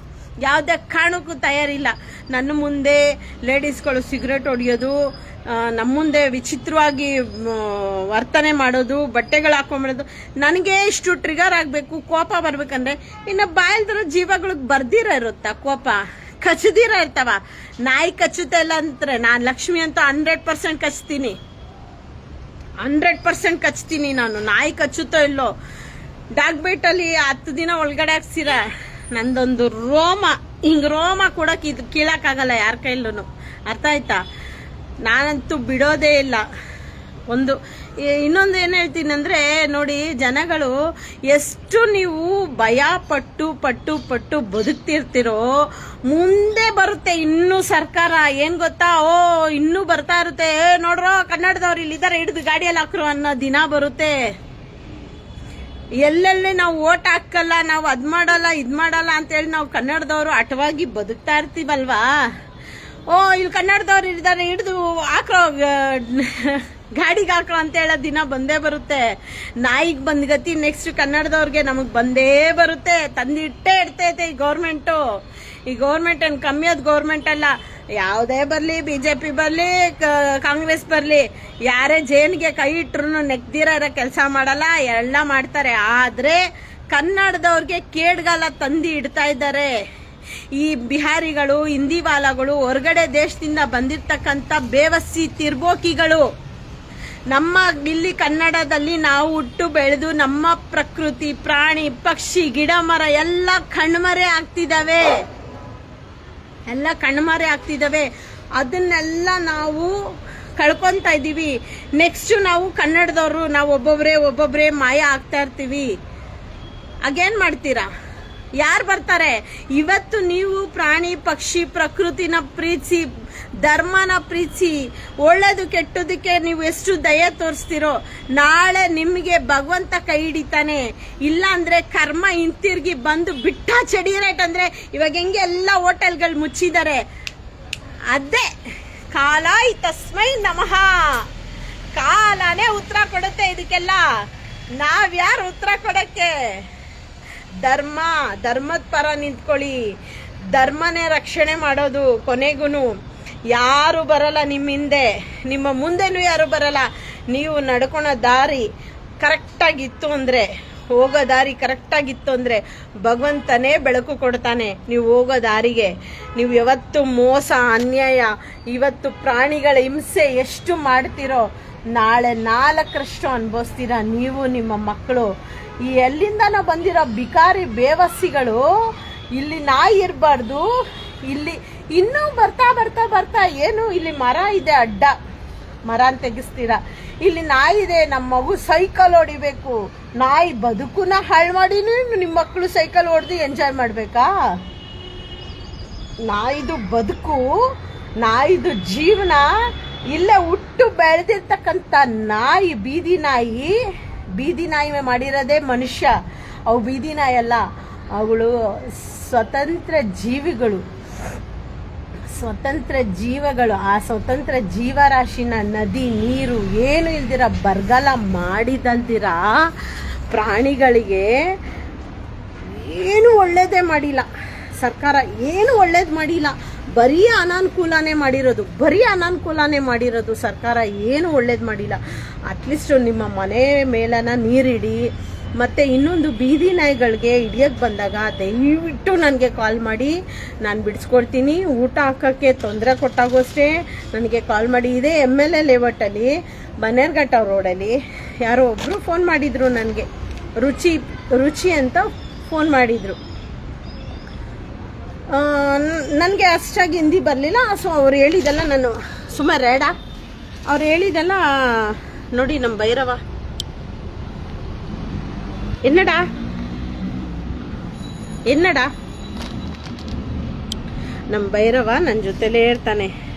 ಯಾವುದೇ ಕಾರಣಕ್ಕೂ ತಯಾರಿಲ್ಲ. ನನ್ನ ಮುಂದೆ ಲೇಡೀಸ್ಗಳು ಸಿಗರೇಟ್ ಹೊಡಿಯೋದು, ನಮ್ಮ ಮುಂದೆ ವಿಚಿತ್ರವಾಗಿ ವರ್ತನೆ ಮಾಡೋದು, ಬಟ್ಟೆಗಳು ಹಾಕೊಂಡ್ಬಿಡೋದು, ನನಗೆ ಇಷ್ಟು ಟ್ರಿಗರ್ ಆಗಬೇಕು, ಕೋಪ ಬರ್ಬೇಕಂದ್ರೆ ಇನ್ನು ಬಾಯಲ್ದಿರೋ ಜೀವಗಳಿಗೆ ಬರ್ದಿರ ಇರುತ್ತಾ ಕೋಪ, ಕಚ್ಚದಿರ ಇರ್ತಾವ. ನಾಯಿ ಕಚ್ಚುತ್ತೆ ಇಲ್ಲ ಅಂತಾರೆ, ನಾನು ಲಕ್ಷ್ಮಿ ಅಂತ 100% ಕಚ್ತೀನಿ, 100% ಕಚ್ತೀನಿ ನಾನು. ನಾಯಿ ಕಚ್ಚುತ್ತೋ ಇಲ್ಲೋ, ಡಾಗ್ ಬೈಟಲ್ಲಿ 10 ದಿನ ಒಳಗಡೆ ಹಾಕ್ಸಿರ ನಂದೊಂದು ರೋಮ ಕೂಡ ಕೀಳಕ್ಕಾಗಲ್ಲ ಯಾರ ಕೈಲೂ. ಅರ್ಥ ಆಯ್ತಾ? ನಾನಂತೂ ಬಿಡೋದೇ ಇಲ್ಲ. ಇನ್ನೊಂದು ಏನು ಹೇಳ್ತೀನಿ ಅಂದರೆ, ನೋಡಿ ಜನಗಳು ಎಷ್ಟು ನೀವು ಭಯ ಪಟ್ಟು ಬದುಕ್ತಿರ್ತಿರೋ, ಮುಂದೆ ಬರುತ್ತೆ ಇನ್ನೂ ಸರ್ಕಾರ. ಏನು ಗೊತ್ತಾ, ಇನ್ನೂ ಬರ್ತಾ ಇರುತ್ತೆ, ನೋಡ್ರೋ ಕನ್ನಡದವ್ರು ಇಲ್ಲಿದ್ದಾರೆ ಹಿಡಿದು ಗಾಡಿಯಲ್ಲಿ ಹಾಕ್ರು ಅನ್ನೋ ದಿನ ಬರುತ್ತೆ. ಎಲ್ಲೆಲ್ಲಿ ನಾವು ಓಟ್ ಹಾಕಲ್ಲ, ನಾವು ಅದ್ ಮಾಡಲ್ಲ ಇದ್ ಮಾಡಲ್ಲ ಅಂತೇಳಿ ನಾವು ಕನ್ನಡದವರು ಹಠವಾಗಿ ಬದುಕ್ತಾ ಇರ್ತೀವಲ್ವಾ. ಇಲ್ಲಿ ಕನ್ನಡದವ್ರು ಇದ್ದಾರೆ ಹಿಡಿದು ಹಾಕ್ರೋ, ಗಾಡಿಗೆ ಹಾಕ್ರೋ ಅಂತ ಹೇಳೋ ದಿನ ಬಂದೇ ಬರುತ್ತೆ. ನಾಯಿಗೆ ಬಂದ್ ಗತಿ ನೆಕ್ಸ್ಟ್ ಕನ್ನಡದವ್ರಿಗೆ ನಮಗ್ ಬಂದೇ ಬರುತ್ತೆ. ತಂದಿಟ್ಟೇ ಇಡ್ತೈತೆ ಈ ಗೌರ್ಮೆಂಟು. ಈ ಗೌರ್ಮೆಂಟ್ ಏನು ಕಮ್ಮಿ ಆದ ಗೌರ್ಮೆಂಟ್ ಅಲ್ಲ. ಯಾವುದೇ ಬರಲಿ, BJP ಬರಲಿ, ಕಾಂಗ್ರೆಸ್ ಬರಲಿ, ಯಾರೇ ಜೇನ್ಗೆ ಕೈ ಇಟ್ರು ನೆಕ್ದಿರ ಇರೋ ಕೆಲಸ ಮಾಡಲ್ಲ, ಎಲ್ಲ ಮಾಡ್ತಾರೆ. ಆದ್ರೆ ಕನ್ನಡದವ್ರಿಗೆ ಕೇಡ್ಗಾಲ ತಂದು ಇಡ್ತಾ ಇದ್ದಾರೆ ಈ ಬಿಹಾರಿಗಳು, ಹಿಂದಿವಾಲಗಳು, ಹೊರಗಡೆ ದೇಶದಿಂದ ಬಂದಿರ್ತಕ್ಕಂಥ ಬೇವಸ್ಸಿ ತಿರ್ಬೋಕಿಗಳು. ನಮ್ಮ ಇಲ್ಲಿ ಕನ್ನಡದಲ್ಲಿ ನಾವು ಹುಟ್ಟು ಬೆಳೆದು ನಮ್ಮ ಪ್ರಕೃತಿ, ಪ್ರಾಣಿ, ಪಕ್ಷಿ, ಗಿಡ ಮರ ಎಲ್ಲ ಕಣ್ಮರೆ ಆಗ್ತಿದಾವೆ. ಅದನ್ನೆಲ್ಲ ನಾವು ಕಳ್ಕೊಂತ ಇದೀವಿ. ನೆಕ್ಸ್ಟ್ ನಾವು ಕನ್ನಡದವರು ನಾವು ಒಬ್ಬೊಬ್ರೆ ಮಾಯ ಆಗ್ತಾ ಇರ್ತೀವಿ. ಆಗೇನ್ ಮಾಡ್ತೀರಾ? ಯಾರು ಬರ್ತಾರೆ? ಇವತ್ತು ನೀವು ಪ್ರಾಣಿ, ಪಕ್ಷಿ, ಪ್ರಕೃತಿನ ಪ್ರೀತಿಸಿ, ಧರ್ಮನ ಪ್ರೀತಿಸಿ, ಒಳ್ಳೇದು ಕೆಟ್ಟದಕ್ಕೆ ನೀವು ಎಷ್ಟು ದಯೆ ತೋರಿಸ್ತಿರೋ, ನಾಳೆ ನಿಮಗೆ ಭಗವಂತ ಕೈ ಹಿಡಿತಾನೆ. ಇಲ್ಲ ಅಂದ್ರೆ ಕರ್ಮ ಹಿಂತಿರ್ಗಿ ಬಂದು ಬಿಟ್ಟ ಚಡಿರೇಟ್. ಅಂದ್ರೆ ಇವಾಗ ಹೆಂಗೆ ಎಲ್ಲ ಹೋಟೆಲ್ಗಳು ಮುಚ್ಚಿದ್ದಾರೆ, ಅದೇ ಕಾಲಾಯ್ ತಸ್ಮೈ ನಮಃ. ಕಾಲನೇ ಉತ್ತರ ಕೊಡುತ್ತೆ ಇದಕ್ಕೆಲ್ಲ. ನಾವ್ಯಾರು ಉತ್ತರ ಕೊಡಕ್ಕೆ? ಧರ್ಮದ ಪರ ನಿಂತ್ಕೊಳ್ಳಿ. ಧರ್ಮನೇ ರಕ್ಷಣೆ ಮಾಡೋದು. ಕೊನೆಗೂ ಯಾರು ಬರಲ್ಲ ನಿಮ್ಮ ಹಿಂದೆ, ನಿಮ್ಮ ಮುಂದೆನೂ ಯಾರು ಬರಲ್ಲ. ನೀವು ನಡ್ಕೊಳೋ ದಾರಿ ಕರೆಕ್ಟಾಗಿತ್ತು ಅಂದರೆ, ಹೋಗೋ ದಾರಿ ಕರೆಕ್ಟಾಗಿತ್ತು ಅಂದರೆ ಭಗವಂತನೇ ಬೆಳಕು ಕೊಡ್ತಾನೆ ನೀವು ಹೋಗೋ ದಾರಿಗೆ. ನೀವು ಯಾವತ್ತು ಮೋಸ, ಅನ್ಯಾಯ, ಇವತ್ತು ಪ್ರಾಣಿಗಳ ಹಿಂಸೆ ಎಷ್ಟು ಮಾಡ್ತಿರೋ, ನಾಳೆ 4ರಷ್ಟು ಅನುಭವಿಸ್ತೀರ ನೀವು, ನಿಮ್ಮ ಮಕ್ಕಳು. ಈ ಎಲ್ಲಿಂದನೋ ಬಂದಿರೋ ಬಿಕಾರಿ ಬೇವಸ್ಸಿಗಳು. ಇಲ್ಲಿ ನಾಯಿ ಇರಬಾರ್ದು, ಇಲ್ಲಿ ಇನ್ನೂ ಬರ್ತಾ ಏನು, ಇಲ್ಲಿ ಮರ ಇದೆ ಅಡ್ಡ, ಮರ ತೆಗಿಸ್ತೀರಾ. ಇಲ್ಲಿ ನಾಯಿ ಇದೆ, ನಮ್ಮ ಮಗು ಸೈಕಲ್ ಹೊಡಿಬೇಕು. ನಾಯಿ ಬದುಕುನ ಹಾಳು ಮಾಡಿ ನಿಮ್ಮ ಮಕ್ಕಳು ಸೈಕಲ್ ಹೊಡೆದು ಎಂಜಾಯ್ ಮಾಡ್ಬೇಕಾ? ನಾಯಿದು ಬದುಕು, ನಾಯಿದು ಜೀವನ. ಇಲ್ಲೇ ಹುಟ್ಟು ಬೆಳೆದಿರ್ತಕ್ಕಂಥ ನಾಯಿ, ಬೀದಿ ನಾಯಿ ಮಾಡಿರೋದೇ ಮನುಷ್ಯ. ಅವು ಬೀದಿ ನಾಯಿ ಅಲ್ಲ, ಅವುಗಳು ಸ್ವತಂತ್ರ ಜೀವಿಗಳು. ಆ ಸ್ವತಂತ್ರ ಜೀವರಾಶಿನ ನದಿ, ನೀರು ಏನು ಇಲ್ದಿರ ಬರಗಾಲ ಮಾಡಿದಲ್ದಿರ ಪ್ರಾಣಿಗಳಿಗೆ ಏನು ಒಳ್ಳೇದೇ ಮಾಡಿಲ್ಲ ಸರ್ಕಾರ, ಏನು ಒಳ್ಳೇದು ಮಾಡಿಲ್ಲ. ಬರೀ ಅನಾನುಕೂಲನೇ ಮಾಡಿರೋದು ಸರ್ಕಾರ, ಏನು ಒಳ್ಳೇದು ಮಾಡಿಲ್ಲ. ಅಟ್ಲೀಸ್ಟ್ ನಿಮ್ಮ ಮನೆ ಮೇಲನ ನೀರಿಡಿ. ಮತ್ತು ಇನ್ನೊಂದು ಬೀದಿ ನಾಯಿಗಳಿಗೆ ಹಿಡಿಯೋಕ್ಕೆ ಬಂದಾಗ ದಯವಿಟ್ಟು ನನಗೆ ಕಾಲ್ ಮಾಡಿ, ನಾನು ಬಿಡಿಸ್ಕೊಡ್ತೀನಿ. ಊಟ ಹಾಕೋಕ್ಕೆ ತೊಂದರೆ ಕೊಟ್ಟಾಗೂ ಅಷ್ಟೇ ನನಗೆ ಕಾಲ್ ಮಾಡಿ. ಇದೇ MLA ಲೇಔಟಲ್ಲಿ ಬನ್ನೇರ್ಘಟ್ಟ ರೋಡಲ್ಲಿ ಯಾರೋ ಒಬ್ಬರು ಫೋನ್ ಮಾಡಿದರು ನನಗೆ, ರುಚಿ ಅಂತ ಫೋನ್ ಮಾಡಿದರು. ನನಗೆ ಅಷ್ಟಾಗಿ ಹಿಂದಿ ಬರಲಿಲ್ಲ. ಸೊ ಅವ್ರು ಹೇಳಿದೆಲ್ಲ ನಾನು ಸುಮಾರು ಅವ್ರು ಹೇಳಿದೆಲ್ಲ ನೋಡಿ. ನಮ್ಮ ಭೈರವ என்னடா ನಮ್ಮ ಭೈರವ ನನ್ನ ಜೊತೆಲೇ ಇರ್ತಾನೆ.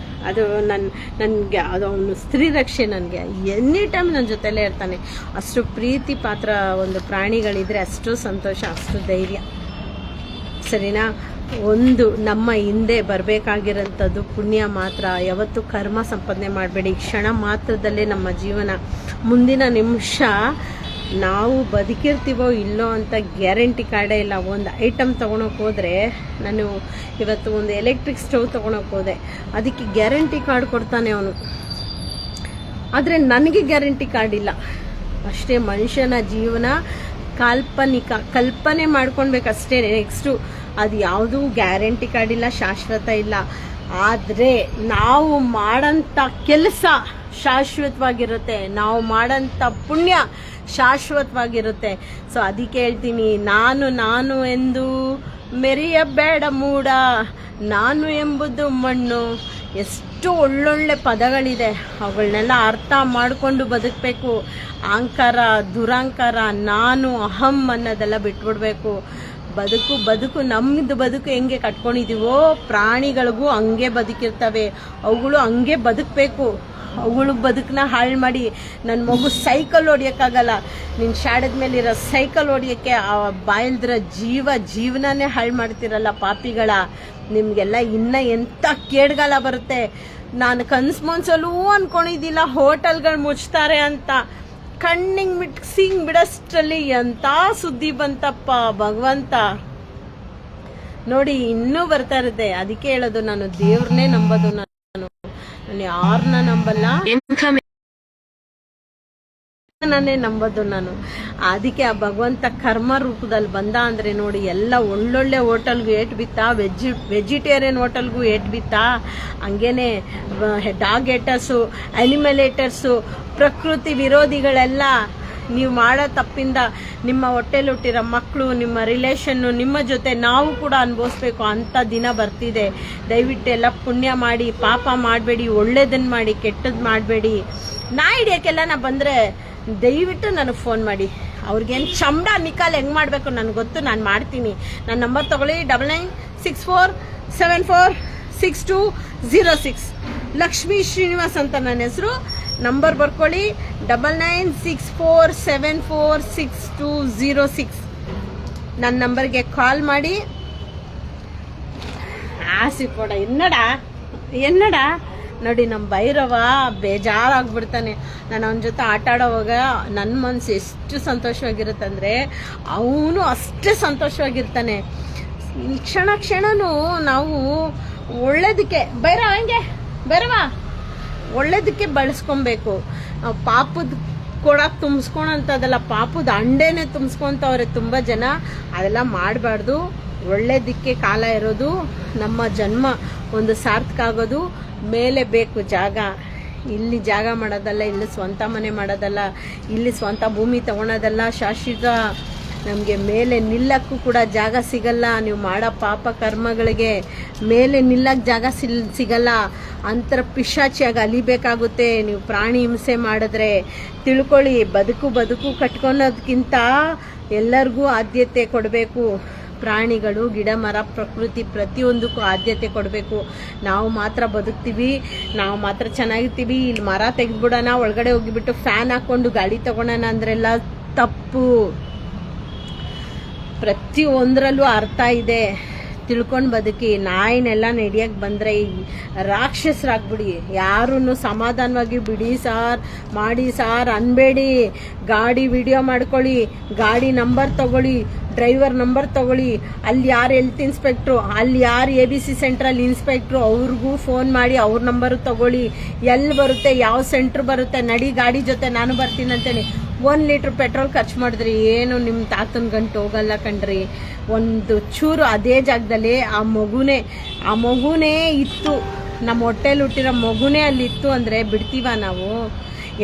ಅದು ನನಗೆ ಅದು ಅವನು ಸ್ತ್ರೀ ರಕ್ಷೆ. ನನಗೆ ಎನಿ ಟೈಮ್ ನನ್ನ ಜೊತೆಲೇ ಇರ್ತಾನೆ. ಅಷ್ಟು ಪ್ರೀತಿ ಪಾತ್ರ ಒಂದು ಪ್ರಾಣಿಗಳಿದ್ರೆ ಅಷ್ಟು ಸಂತೋಷ, ಅಷ್ಟು ಧೈರ್ಯ. ಸರಿನಾ? ಒಂದು ನಮ್ಮ ಹಿಂದೆ ಬರಬೇಕಾಗಿರೋಂಥದ್ದು ಪುಣ್ಯ ಮಾತ್ರ. ಯಾವತ್ತು ಕರ್ಮ ಸಂಪಾದನೆ ಮಾಡಬೇಡಿ. ಕ್ಷಣ ಮಾತ್ರದಲ್ಲೇ ನಮ್ಮ ಜೀವನ. ಮುಂದಿನ ನಿಮಿಷ ನಾವು ಬದುಕಿರ್ತೀವೋ ಇಲ್ಲೋ ಅಂತ ಗ್ಯಾರಂಟಿ ಕಾರ್ಡೇ ಇಲ್ಲ. ಒಂದು ಐಟಮ್ ತೊಗೊಳಕ್ಕೆ ಹೋದರೆ, ನಾನು ಇವತ್ತು ಒಂದು ಎಲೆಕ್ಟ್ರಿಕ್ ಸ್ಟವ್ ತೊಗೊಳಕ್ಕೆ ಹೋದೆ, ಅದಕ್ಕೆ ಗ್ಯಾರಂಟಿ ಕಾರ್ಡ್ ಕೊಡ್ತಾನೆ ಅವನು. ಆದರೆ ನನಗೆ ಗ್ಯಾರಂಟಿ ಕಾರ್ಡ್ ಇಲ್ಲ. ಅಷ್ಟೇ, ಮನುಷ್ಯನ ಜೀವನ ಕಾಲ್ಪನಿಕ, ಕಲ್ಪನೆ ಮಾಡ್ಕೊಳ್ಬೇಕಷ್ಟೇ. ನೆಕ್ಸ್ಟು ಅದು ಯಾವುದೂ ಗ್ಯಾರಂಟಿ ಕಾರ್ಡ್ ಇಲ್ಲ, ಶಾಶ್ವತ ಇಲ್ಲ. ಆದರೆ ನಾವು ಮಾಡೋಂಥ ಕೆಲಸ ಶಾಶ್ವತವಾಗಿರುತ್ತೆ, ನಾವು ಮಾಡೋಂಥ ಪುಣ್ಯ ಶಾಶ್ವತವಾಗಿರುತ್ತೆ. ಸೊ ಅದಕ್ಕೆ ಹೇಳ್ತೀನಿ, ನಾನು ಎಂದು ಮೆರೆಯಬೇಡ ಮೂಡ, ನಾನು ಎಂಬುದು ಮಣ್ಣು. ಎಷ್ಟು ಒಳ್ಳೊಳ್ಳೆ ಪದಗಳಿದೆ, ಅವುಗಳನ್ನೆಲ್ಲ ಅರ್ಥ ಮಾಡಿಕೊಂಡು ಬದುಕಬೇಕು. ಅಹಂಕಾರ, ದುರಹಂಕಾರ, ನಾನು ಅಹಂ ಅನ್ನೋದೆಲ್ಲ ಬಿಟ್ಬಿಡ್ಬೇಕು. ಬದುಕು ನಮ್ಮದು ಬದುಕು ಹೆಂಗೆ ಕಟ್ಕೊಂಡಿದ್ದೀವೋ ಪ್ರಾಣಿಗಳಿಗೂ ಹಂಗೆ ಬದುಕಿರ್ತವೆ. ಅವುಗಳು ಹಂಗೆ ಬದುಕಬೇಕು. ಅವುಗಳು ಬದುಕನ್ನ ಹಾಳು ಮಾಡಿ, ನನ್ನ ಮಗು ಸೈಕಲ್ ಹೊಡಿಯೋಕ್ಕಾಗಲ್ಲ, ನಿನ್ನ ಶಾಡದ ಮೇಲಿರೋ ಸೈಕಲ್ ಹೊಡಿಯೋಕ್ಕೆ ಬಾಯಿಲ್ದಿರೋ ಜೀವನನೇ ಹಾಳು ಮಾಡ್ತಿರಲ್ಲ ಪಾಪಿಗಳ. ನಿಮಗೆಲ್ಲ ಇನ್ನೂ ಎಂಥ ಕೇಡ್ಗಾಲ ಬರುತ್ತೆ. ನಾನು ಕನ್ಸು ಮನ್ಸಲ್ಲೂ ಅಂದ್ಕೊಂಡಿದ್ದಿಲ್ಲ ಹೋಟೆಲ್ಗಳು ಮುಚ್ತಾರೆ ಅಂತ. ಕಣ್ಣಿಗೆ ಮಿಕ್ಸಿಂಗ್ ಬಿಡಷ್ಟರಲ್ಲಿ ಎಂಥ ಸುದ್ದಿ ಬಂತಪ್ಪ ಭಗವಂತ. ನೋಡಿ, ಇನ್ನೂ ಬರ್ತಾ ಇರುತ್ತೆ. ಅದಕ್ಕೆ ಹೇಳೋದು, ನಾನು ದೇವ್ರನ್ನೇ ನಂಬೋದು. ನಾನು ಯಾರನ್ನ ನಂಬಲ್ಲ, ನಾನೇ ನಂಬೋದು ನಾನು. ಅದಕ್ಕೆ ಆ ಭಗವಂತ ಕರ್ಮ ರೂಪದಲ್ಲಿ ಬಂದ ಅಂದರೆ ನೋಡಿ, ಎಲ್ಲ ಒಳ್ಳೊಳ್ಳೆ ಹೋಟೆಲ್ಗೂ ಏಟ್ ಬಿತ್ತಾ, ವೆಜಿಟೇರಿಯನ್ ಹೋಟೆಲ್ಗೂ ಏಟ್ ಬಿತ್ತಾ. ಹಂಗೇನೆ ಡಾಗ್ ಏಟರ್ಸು, ಅನಿಮಲ್ ಏಟರ್ಸು, ಪ್ರಕೃತಿ ವಿರೋಧಿಗಳೆಲ್ಲ ನೀವು ಮಾಡೋ ತಪ್ಪಿಂದ ನಿಮ್ಮ ಹೊಟ್ಟೆಲಿ ಹುಟ್ಟಿರೋ ಮಕ್ಕಳು, ನಿಮ್ಮ ರಿಲೇಷನ್ನು, ನಿಮ್ಮ ಜೊತೆ ನಾವು ಕೂಡ ಅನುಭವಿಸ್ಬೇಕು ಅಂಥ ದಿನ ಬರ್ತಿದೆ. ದಯವಿಟ್ಟು ಎಲ್ಲ ಪುಣ್ಯ ಮಾಡಿ, ಪಾಪ ಮಾಡಬೇಡಿ, ಒಳ್ಳೇದನ್ನು ಮಾಡಿ, ಕೆಟ್ಟದ್ದು ಮಾಡಬೇಡಿ. ನಾ ಹಿಡಿಯೋಕ್ಕೆಲ್ಲ ನಾ ಬಂದರೆ ದಯವಿಟ್ಟು ನನಗೆ ಫೋನ್ ಮಾಡಿ. ಅವ್ರಿಗೇನು ಚಮಡ ನಿಕಾಲ್ ಹೆಂಗೆ ಮಾಡಬೇಕು ನನಗೆ ಗೊತ್ತು, ನಾನು ಮಾಡ್ತೀನಿ. ನನ್ನ ನಂಬರ್ ತೊಗೊಳ್ಳಿ, 9964746206. ಲಕ್ಷ್ಮೀ ಶ್ರೀನಿವಾಸ್ ಅಂತ ನನ್ನ ಹೆಸರು. ನಂಬರ್ ಬರ್ಕೊಳ್ಳಿ, 9964746206. ನನ್ನ ನಂಬರ್ಗೆ ಕಾಲ್ ಮಾಡಿ. ಆಸಿಕೊಡ ಎನ್ನಡ ನೋಡಿ, ನಮ್ಮ ಭೈರವ ಬೇಜಾರಾಗ್ಬಿಡ್ತಾನೆ. ನಾನು ಅವನ ಜೊತೆ ಆಟ ಆಡೋವಾಗ ನನ್ನ ಮನಸ್ಸು ಎಷ್ಟು ಸಂತೋಷವಾಗಿರುತ್ತೆ ಅಂದರೆ ಅವನು ಅಷ್ಟೇ ಸಂತೋಷವಾಗಿರ್ತಾನೆ. ಕ್ಷಣನೂ ನಾವು ಒಳ್ಳೇದಕ್ಕೆ ಭೈರವ ಒಳ್ಳೇದಕ್ಕೆ ಬಳಸ್ಕೊಬೇಕು. ಪಾಪದ ಕೊಡ ತುಂಬಿಸ್ಕೊಳಂಥದ್ದೆಲ್ಲ, ಪಾಪದ ಅಂಡೇನೆ ತುಂಬಿಸ್ಕೊತವ್ರೆ ತುಂಬ ಜನ. ಅದೆಲ್ಲ ಮಾಡಬಾರ್ದು. ಒಳ್ಳೇದಕ್ಕೆ ಕಾಲ ಇರೋದು. ನಮ್ಮ ಜನ್ಮ ಒಂದು ಸಾರ್ಥಕ ಆಗೋದು ಮೇಲೆ ಬೇಕು ಜಾಗ. ಇಲ್ಲಿ ಜಾಗ ಮಾಡೋದಲ್ಲ, ಇಲ್ಲಿ ಸ್ವಂತ ಮನೆ ಮಾಡೋದಲ್ಲ, ಇಲ್ಲಿ ಸ್ವಂತ ಭೂಮಿ ತಗೊಳೋದಲ್ಲ. ಶಾಶ್ವತ ನಮಗೆ ಮೇಲೆ ನಿಲ್ಲಕ್ಕೂ ಕೂಡ ಜಾಗ ಸಿಗಲ್ಲ. ನೀವು ಮಾಡೋ ಪಾಪ ಕರ್ಮಗಳಿಗೆ ಮೇಲೆ ನಿಲ್ಲಕ್ಕೆ ಜಾಗ ಸಿಗಲ್ಲ. ಅಂತರ ಪಿಶಾಚಿಯಾಗಿ ಅಲಿಬೇಕಾಗುತ್ತೆ ನೀವು ಪ್ರಾಣಿ ಹಿಂಸೆ ಮಾಡಿದ್ರೆ. ತಿಳ್ಕೊಳ್ಳಿ, ಬದುಕು ಕಟ್ಕೊಳೋದಕ್ಕಿಂತ ಎಲ್ಲರಿಗೂ ಆದ್ಯತೆ ಕೊಡಬೇಕು. ಪ್ರಾಣಿಗಳು, ಗಿಡ ಮರ, ಪ್ರಕೃತಿ ಪ್ರತಿಯೊಂದಕ್ಕೂ ಆದ್ಯತೆ ಕೊಡಬೇಕು. ನಾವು ಮಾತ್ರ ಬದುಕ್ತೀವಿ, ನಾವು ಮಾತ್ರ ಚೆನ್ನಾಗಿರ್ತೀವಿ. ಇಲ್ಲಿ ಮರ ತೆಗೆದ್ಬಿಡೋಣ, ಒಳಗಡೆ ಹೋಗಿಬಿಟ್ಟು ಫ್ಯಾನ್ ಹಾಕ್ಕೊಂಡು ಗಾಡಿ ತಗೊಳೋಣ ಅಂದ್ರೆಲ್ಲ ತಪ್ಪು. ಪ್ರತಿಯೊಂದರಲ್ಲೂ ಅರ್ಥ ಇದೆ. ತಿಳ್ಕೊಂಡು ಬದುಕಿ. ನಾಯಿನೆಲ್ಲ ನಡೆಯಕ್ಕೆ ಬಂದರೆ ರಾಕ್ಷಸರಾಗ್ಬಿಡಿ. ಯಾರನ್ನು ಸಮಾಧಾನವಾಗಿ ಬಿಡಿ ಸಾರ್, ಮಾಡಿ ಸಾರ್ ಅನ್ಬೇಡಿ. ಗಾಡಿ ವಿಡಿಯೋ ಮಾಡ್ಕೊಳ್ಳಿ, ಗಾಡಿ ನಂಬರ್ ತಗೊಳ್ಳಿ, ಡ್ರೈವರ್ ನಂಬರ್ ತಗೊಳ್ಳಿ, ಅಲ್ಲಿ ಯಾರು ಹೆಲ್ತ್ ಇನ್ಸ್ಪೆಕ್ಟ್ರು, ಅಲ್ಲಿ ಯಾರು ABC ಸೆಂಟ್ರಲ್ಲಿ ಇನ್ಸ್ಪೆಕ್ಟ್ರು, ಅವ್ರಿಗೂ ಫೋನ್ ಮಾಡಿ ಅವ್ರ ನಂಬರು ತಗೊಳ್ಳಿ. ಎಲ್ಲಿ ಬರುತ್ತೆ, ಯಾವ ಸೆಂಟ್ರ್ ಬರುತ್ತೆ, ನಡಿ ಗಾಡಿ ಜೊತೆ ನಾನು ಬರ್ತೀನಿ ಅಂತೇಳಿ 1 ಲೀಟ್ರ್ ಪೆಟ್ರೋಲ್ ಖರ್ಚು ಮಾಡಿದ್ರಿ ಏನು ನಿಮ್ಮ ತಾತನ ಗಂಟು ಹೋಗಲ್ಲ ಕಣ್ರಿ. ಒಂದು ಚೂರು ಅದೇ ಜಾಗದಲ್ಲಿ ಆ ಮಗುನೇ ಇತ್ತು, ನಮ್ಮ ಹೊಟ್ಟೆಲಿ ಹುಟ್ಟಿರೋ ಮಗುನೇ ಅಲ್ಲಿತ್ತು ಅಂದರೆ ಬಿಡ್ತೀವ ನಾವು?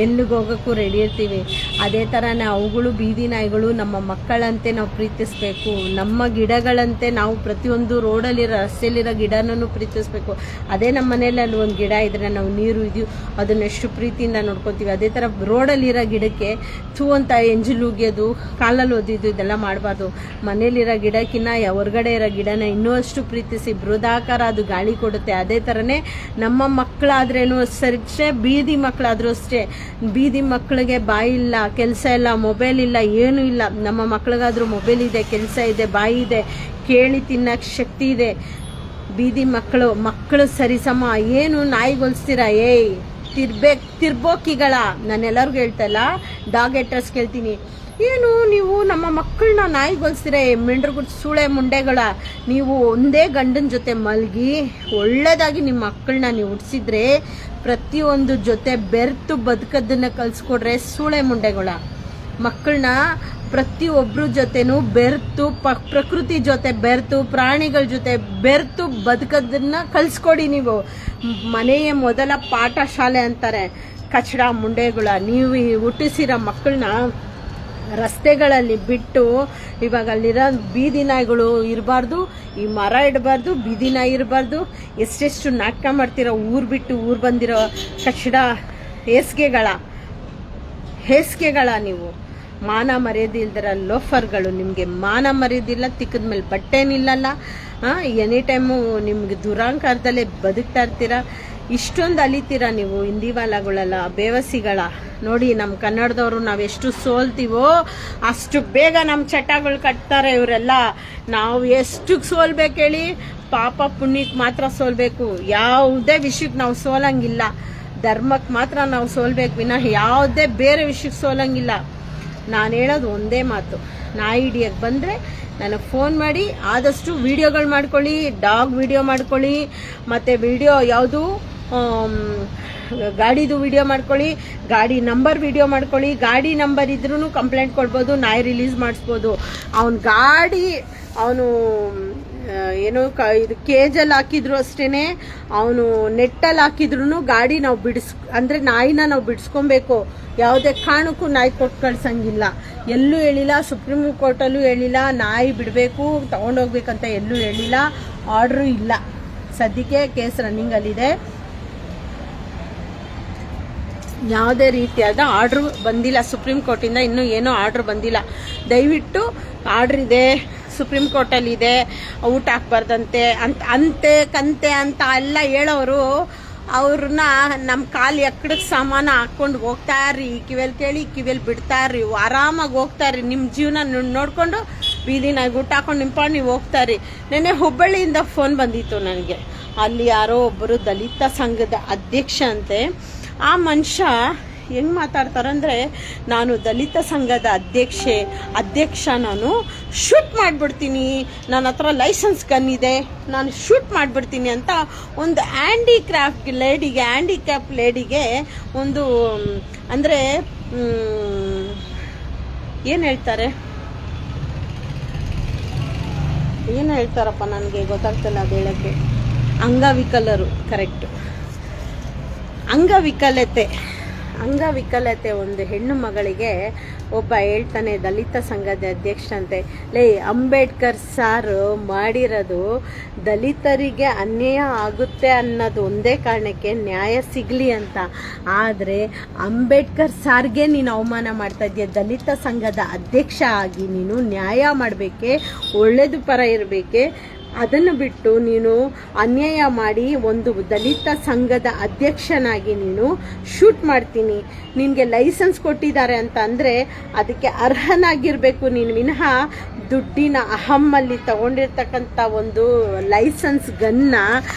ಎಲ್ಲಿಗೆ ಹೋಗೋಕ್ಕೂ ರೆಡಿ ಇರ್ತೀವಿ. ಅದೇ ಥರನೇ ಅವುಗಳು, ಬೀದಿ ನಾಯಿಗಳು ನಮ್ಮ ಮಕ್ಕಳಂತೆ ನಾವು ಪ್ರೀತಿಸಬೇಕು. ನಮ್ಮ ಗಿಡಗಳಂತೆ ನಾವು ಪ್ರತಿಯೊಂದು ರೋಡಲ್ಲಿರೋ ರಸ್ತೆಯಲ್ಲಿರೋ ಗಿಡನೂ ಪ್ರೀತಿಸಬೇಕು. ಅದೇ ನಮ್ಮ ಮನೇಲಿ ಅಲ್ಲಿ ಒಂದು ಗಿಡ ಇದ್ರೆ ನಾವು ನೀರು ಇದೀವಿ ಅದನ್ನೆಷ್ಟು ಪ್ರೀತಿಯಿಂದ ನೋಡ್ಕೊತೀವಿ. ಅದೇ ಥರ ರೋಡಲ್ಲಿರೋ ಗಿಡಕ್ಕೆ ಥೂ ಅಂತ ಎಂಜಲು ಉಗಿಯೋದು, ಕಾಲಲ್ಲಿ ಒದಿದ್ದು ಇದೆಲ್ಲ ಮಾಡಬಾರ್ದು. ಮನೇಲಿರೋ ಗಿಡಕ್ಕಿನ್ನ ಹೊರಗಡೆ ಇರೋ ಗಿಡನ ಇನ್ನೂ ಅಷ್ಟು ಪ್ರೀತಿಸಿ. ಬೃಹದಾಕಾರ ಅದು ಗಾಳಿ ಕೊಡುತ್ತೆ. ಅದೇ ಥರನೇ ನಮ್ಮ ಮಕ್ಕಳಾದ್ರೇನು ಅಷ್ಟೇ, ಬೀದಿ ಮಕ್ಕಳಾದ್ರೂ ಅಷ್ಟೇ. ಬೀದಿ ಮಕ್ಕಳಿಗೆ ಬಾಯಿ ಇಲ್ಲ, ಕೆಲಸ ಇಲ್ಲ, ಮೊಬೈಲ್ ಇಲ್ಲ, ಏನೂ ಇಲ್ಲ. ನಮ್ಮ ಮಕ್ಕಳಿಗಾದ್ರೂ ಮೊಬೈಲ್ ಇದೆ, ಕೆಲಸ ಇದೆ, ಬಾಯಿ ಇದೆ, ಕೇಳಿ ತಿನ್ನಕ್ಕೆ ಶಕ್ತಿ ಇದೆ. ಬೀದಿ ಮಕ್ಕಳು ಸರಿಸಮ. ಏನು ನಾಯಿಗೊಲ್ಸ್ತೀರಾ? ತಿರ್ಬೋಕಿಗಳ. ನಾನೆಲ್ಲರಿಗೂ ಹೇಳ್ತಲ್ಲ, ಡಾಗ್ ಹೆಟರ್ಸ್ ಕೇಳ್ತೀನಿ, ಏನು ನೀವು ನಮ್ಮ ಮಕ್ಕಳನ್ನ ನಾಯಿಗೊಲ್ಸ್ತೀರ? ಮೆಂಡ್ರಗುಡ್ ಸೂಳೆ ಮುಂಡೆಗಳ. ನೀವು ಒಂದೇ ಗಂಡನ ಜೊತೆ ಮಲಗಿ ಒಳ್ಳೆದಾಗಿ ನಿಮ್ಮ ಮಕ್ಕಳನ್ನ ನೀವು ಹುಟ್ಟಿಸಿದ್ರೆ, ಪ್ರತಿಯೊಂದು ಜೊತೆ ಬೆರ್ತು ಬದುಕೋದನ್ನ ಕಲಿಸ್ಕೊಡ್ರೆ ಸೂಳೆ ಮುಂಡೆಗಳ. ಮಕ್ಕಳನ್ನ ಪ್ರತಿಯೊಬ್ಬರ ಜೊತೆನೂ ಬೆರ್ತು, ಪ್ರಕೃತಿ ಜೊತೆ ಬೆರ್ತು, ಪ್ರಾಣಿಗಳ ಜೊತೆ ಬೆರ್ತು ಬದುಕೋದನ್ನ ಕಲಿಸ್ಕೊಡಿ. ನೀವು ಮನೆಯ ಮೊದಲ ಪಾಠಶಾಲೆ ಅಂತಾರೆ ಕಚಡ ಮುಂಡೆಗಳ. ನೀವು ಹುಟ್ಟಿಸಿರೋ ಮಕ್ಕಳನ್ನ ರಸ್ತೆಗಳಲ್ಲಿ ಬಿಟ್ಟು, ಇವಾಗ ಅಲ್ಲಿರೋ ಬೀದಿ ನಾಯಿಗಳು ಇರಬಾರ್ದು, ಈ ಮರ ಇಡಬಾರ್ದು, ಬೀದಿ ನಾಯಿ ಇರಬಾರ್ದು. ಎಷ್ಟೆಷ್ಟು ನಾಟಕ ಮಾಡ್ತಿರೋ, ಊರು ಬಿಟ್ಟು ಊರು ಬಂದಿರೋ ಕಚಡ ಹೇಸಿಗೆಗಳ ನೀವು. ಮಾನ ಮರ್ಯಾದೆ ಇಲ್ದಿರ ಲೋಫರ್ಗಳು. ನಿಮಗೆ ಮಾನ ಮರ್ಯಾದಿಲ್ಲ, ತಿಕ್ಕದ ಮೇಲೆ ಬಟ್ಟೆನಿಲ್ಲಲ್ಲ. ಎನಿ ಟೈಮು ನಿಮ್ಗೆ ದುರಾಂಕಾರದಲ್ಲೇ ಬದುಕ್ತಾ ಇರ್ತೀರ. ಇಷ್ಟೊಂದು ಅಲಿತೀರ ನೀವು ಹಿಂದಿವಾಲಗಳೆಲ್ಲ, ಬೇವಸಿಗಳ. ನೋಡಿ, ನಮ್ಮ ಕನ್ನಡದವರು ನಾವೆಷ್ಟು ಸೋಲ್ತೀವೋ ಅಷ್ಟು ಬೇಗ ನಮ್ಮ ಚಟಗಳು ಕಟ್ತಾರೆ ಇವರೆಲ್ಲ. ನಾವು ಎಷ್ಟು ಸೋಲ್ಬೇಕು ಹೇಳಿ? ಪಾಪ ಪುಣ್ಯಕ್ಕೆ ಮಾತ್ರ ಸೋಲ್ಬೇಕು. ಯಾವುದೇ ವಿಷಯಕ್ಕೆ ನಾವು ಸೋಲಂಗಿಲ್ಲ. ಧರ್ಮಕ್ಕೆ ಮಾತ್ರ ನಾವು ಸೋಲ್ಬೇಕು ವಿನಃ ಯಾವುದೇ ಬೇರೆ ವಿಷಯಕ್ಕೆ ಸೋಲಂಗಿಲ್ಲ. ನಾನು ಹೇಳೋದು ಒಂದೇ ಮಾತು, ನಾಯಿ ಹಿಡಿಯಕ್ಕೆ ಬಂದರೆ ನನಗೆ ಫೋನ್ ಮಾಡಿ. ಆದಷ್ಟು ವಿಡಿಯೋಗಳು ಮಾಡ್ಕೊಳ್ಳಿ, ಡಾಗ್ ವಿಡಿಯೋ ಮಾಡ್ಕೊಳ್ಳಿ, ಮತ್ತು ವಿಡಿಯೋ ಯಾವುದು ಗಾಡಿದು ವಿಡಿಯೋ ಮಾಡ್ಕೊಳ್ಳಿ, ಗಾಡಿ ನಂಬರ್ ವಿಡಿಯೋ ಮಾಡ್ಕೊಳ್ಳಿ. ಗಾಡಿ ನಂಬರ್ ಇದ್ರೂ ಕಂಪ್ಲೇಂಟ್ ಕೊಡ್ಬೋದು, ನಾಯಿ ರಿಲೀಸ್ ಮಾಡಿಸ್ಬೋದು. ಅವನು ಏನೋ ಇದು ಕೇಜಲ್ಲಿ ಹಾಕಿದ್ರು ಅಷ್ಟೇ, ಅವನು ನೆಟ್ಟಲ್ಲಿ ಹಾಕಿದ್ರು ಗಾಡಿ ನಾವು ಅಂದರೆ ನಾಯಿನ ನಾವು ಬಿಡಿಸ್ಕೊಬೇಕು. ಯಾವುದೇ ಕಾರಣಕ್ಕೂ ನಾಯಿ ಕೊಟ್ಟು ಕಳ್ಸಂಗಿಲ್ಲ. ಎಲ್ಲೂ ಹೇಳಿಲ್ಲ, ಸುಪ್ರೀಂ ಕೋರ್ಟಲ್ಲೂ ಹೇಳಿಲ್ಲ ನಾಯಿ ಬಿಡಬೇಕು ತೊಗೊಂಡೋಗ್ಬೇಕಂತ ಎಲ್ಲೂ ಹೇಳಿಲ್ಲ. ಆರ್ಡ್ರು ಇಲ್ಲ. ಸದ್ಯಕ್ಕೆ ಕೇಸ್ ರನ್ನಿಂಗಲ್ಲಿದೆ. ಯಾವುದೇ ರೀತಿಯಾದ ಆರ್ಡ್ರು ಬಂದಿಲ್ಲ ಸುಪ್ರೀಂ ಕೋರ್ಟಿಂದ. ಇನ್ನೂ ಏನೋ ಆರ್ಡ್ರ್ ಬಂದಿಲ್ಲ. ದಯವಿಟ್ಟು ಆರ್ಡ್ರ್ ಇದೆ, ಸುಪ್ರೀಂ ಕೋರ್ಟಲ್ಲಿದೆ, ಊಟ ಹಾಕ್ಬಾರ್ದಂತೆ ಕಂತೆ ಅಂತ ಎಲ್ಲ ಹೇಳೋರು ಅವ್ರನ್ನ ನಮ್ಮ ಕಾಲು ಎಕ್ಕಡಕ್ಕೆ ಸಾಮಾನು ಹಾಕ್ಕೊಂಡು ಹೋಗ್ತಾ ಇರ್ರಿ. ಕಿವಿಯಲ್ಲಿ ಕೇಳಿ ಕಿವಿಯಲ್ಲಿ ಬಿಡ್ತಾ ಇರ್ರಿ, ಆರಾಮಾಗಿ ಹೋಗ್ತಾ ಇರ್ರಿ. ನಿಮ್ಮ ಜೀವನ ನೋಡಿಕೊಂಡು ಬೀದಿನಾಗ ಊಟ ಹಾಕೊಂಡು ನಿಂತ್ಕೊಂಡು ನೀವು ಹೋಗ್ತಾ ಇರ್ರಿ. ನೆನ್ನೆ ಹುಬ್ಬಳ್ಳಿಯಿಂದ ಫೋನ್ ಬಂದಿತ್ತು ನನಗೆ. ಅಲ್ಲಿ ಯಾರೋ ಒಬ್ಬರು ದಲಿತ ಸಂಘದ ಅಧ್ಯಕ್ಷ ಅಂತೆ. ಆ ಮನುಷ್ಯ ಹೆಂಗೆ ಮಾತಾಡ್ತಾರಂದರೆ, ನಾನು ದಲಿತ ಸಂಘದ ಅಧ್ಯಕ್ಷ ನಾನು ಶೂಟ್ ಮಾಡಿಬಿಡ್ತೀನಿ, ನನ್ನ ಹತ್ರ ಲೈಸೆನ್ಸ್ ಗನ್ ಇದೆ, ನಾನು ಶೂಟ್ ಮಾಡಿಬಿಡ್ತೀನಿ ಅಂತ ಒಂದು ಹ್ಯಾಂಡಿಕ್ಯಾಪ್ ಲೇಡಿಗೆ ಒಂದು ಅಂದರೆ ಏನು ಹೇಳ್ತಾರಪ್ಪ ನನಗೆ ಗೊತ್ತಾಗ್ತಿಲ್ಲ ಅದು ಹೇಳೋಕ್ಕೆ. ಅಂಗವಿಕಲರು, ಕರೆಕ್ಟು. ಅಂಗವಿಕಲತೆ ಒಂದು ಹೆಣ್ಣು ಮಗಳಿಗೆ ಒಬ್ಬ ಹೇಳ್ತಾನೆ, ದಲಿತ ಸಂಘದ ಅಧ್ಯಕ್ಷಂತೆ, ಅಂಬೇಡ್ಕರ್ ಸಾರು ಮಾಡಿರೋದು ದಲಿತರಿಗೆ ಅನ್ಯಾಯ ಆಗುತ್ತೆ ಅನ್ನೋದು ಒಂದೇ ಕಾರಣಕ್ಕೆ ನ್ಯಾಯ ಸಿಗಲಿ ಅಂತ. ಆದರೆ ಅಂಬೇಡ್ಕರ್ ಸಾರ್ಗೆ ನೀನು ಅವಮಾನ ಮಾಡ್ತಾ ಇದೆಯಾ. ದಲಿತ ಸಂಘದ ಅಧ್ಯಕ್ಷ ಆಗಿ ನೀನು ನ್ಯಾಯ ಮಾಡಬೇಕೆ, ಒಳ್ಳೇದು ಪರ ಇರಬೇಕೆ. ಅದನ್ನು ಬಿಟ್ಟು ನೀನು ಅನ್ಯಾಯ ಮಾಡಿ ಒಂದು ದಲಿತ ಸಂಘದ ಅಧ್ಯಕ್ಷನಾಗಿ ನೀನು ಶೂಟ್ ಮಾಡ್ತೀನಿ, ನಿನಗೆ ಲೈಸೆನ್ಸ್ ಕೊಟ್ಟಿದ್ದಾರೆ ಅಂತ ಅಂದರೆ ಅದಕ್ಕೆ ಅರ್ಹನಾಗಿರಬೇಕು ನೀನು ವಿನಃ ದುಡ್ಡಿನ ಅಹಮ್ಮಲ್ಲಿ ತಗೊಂಡಿರ್ತಕ್ಕಂಥ ಒಂದು ಲೈಸೆನ್ಸ್ ಗನ್ನ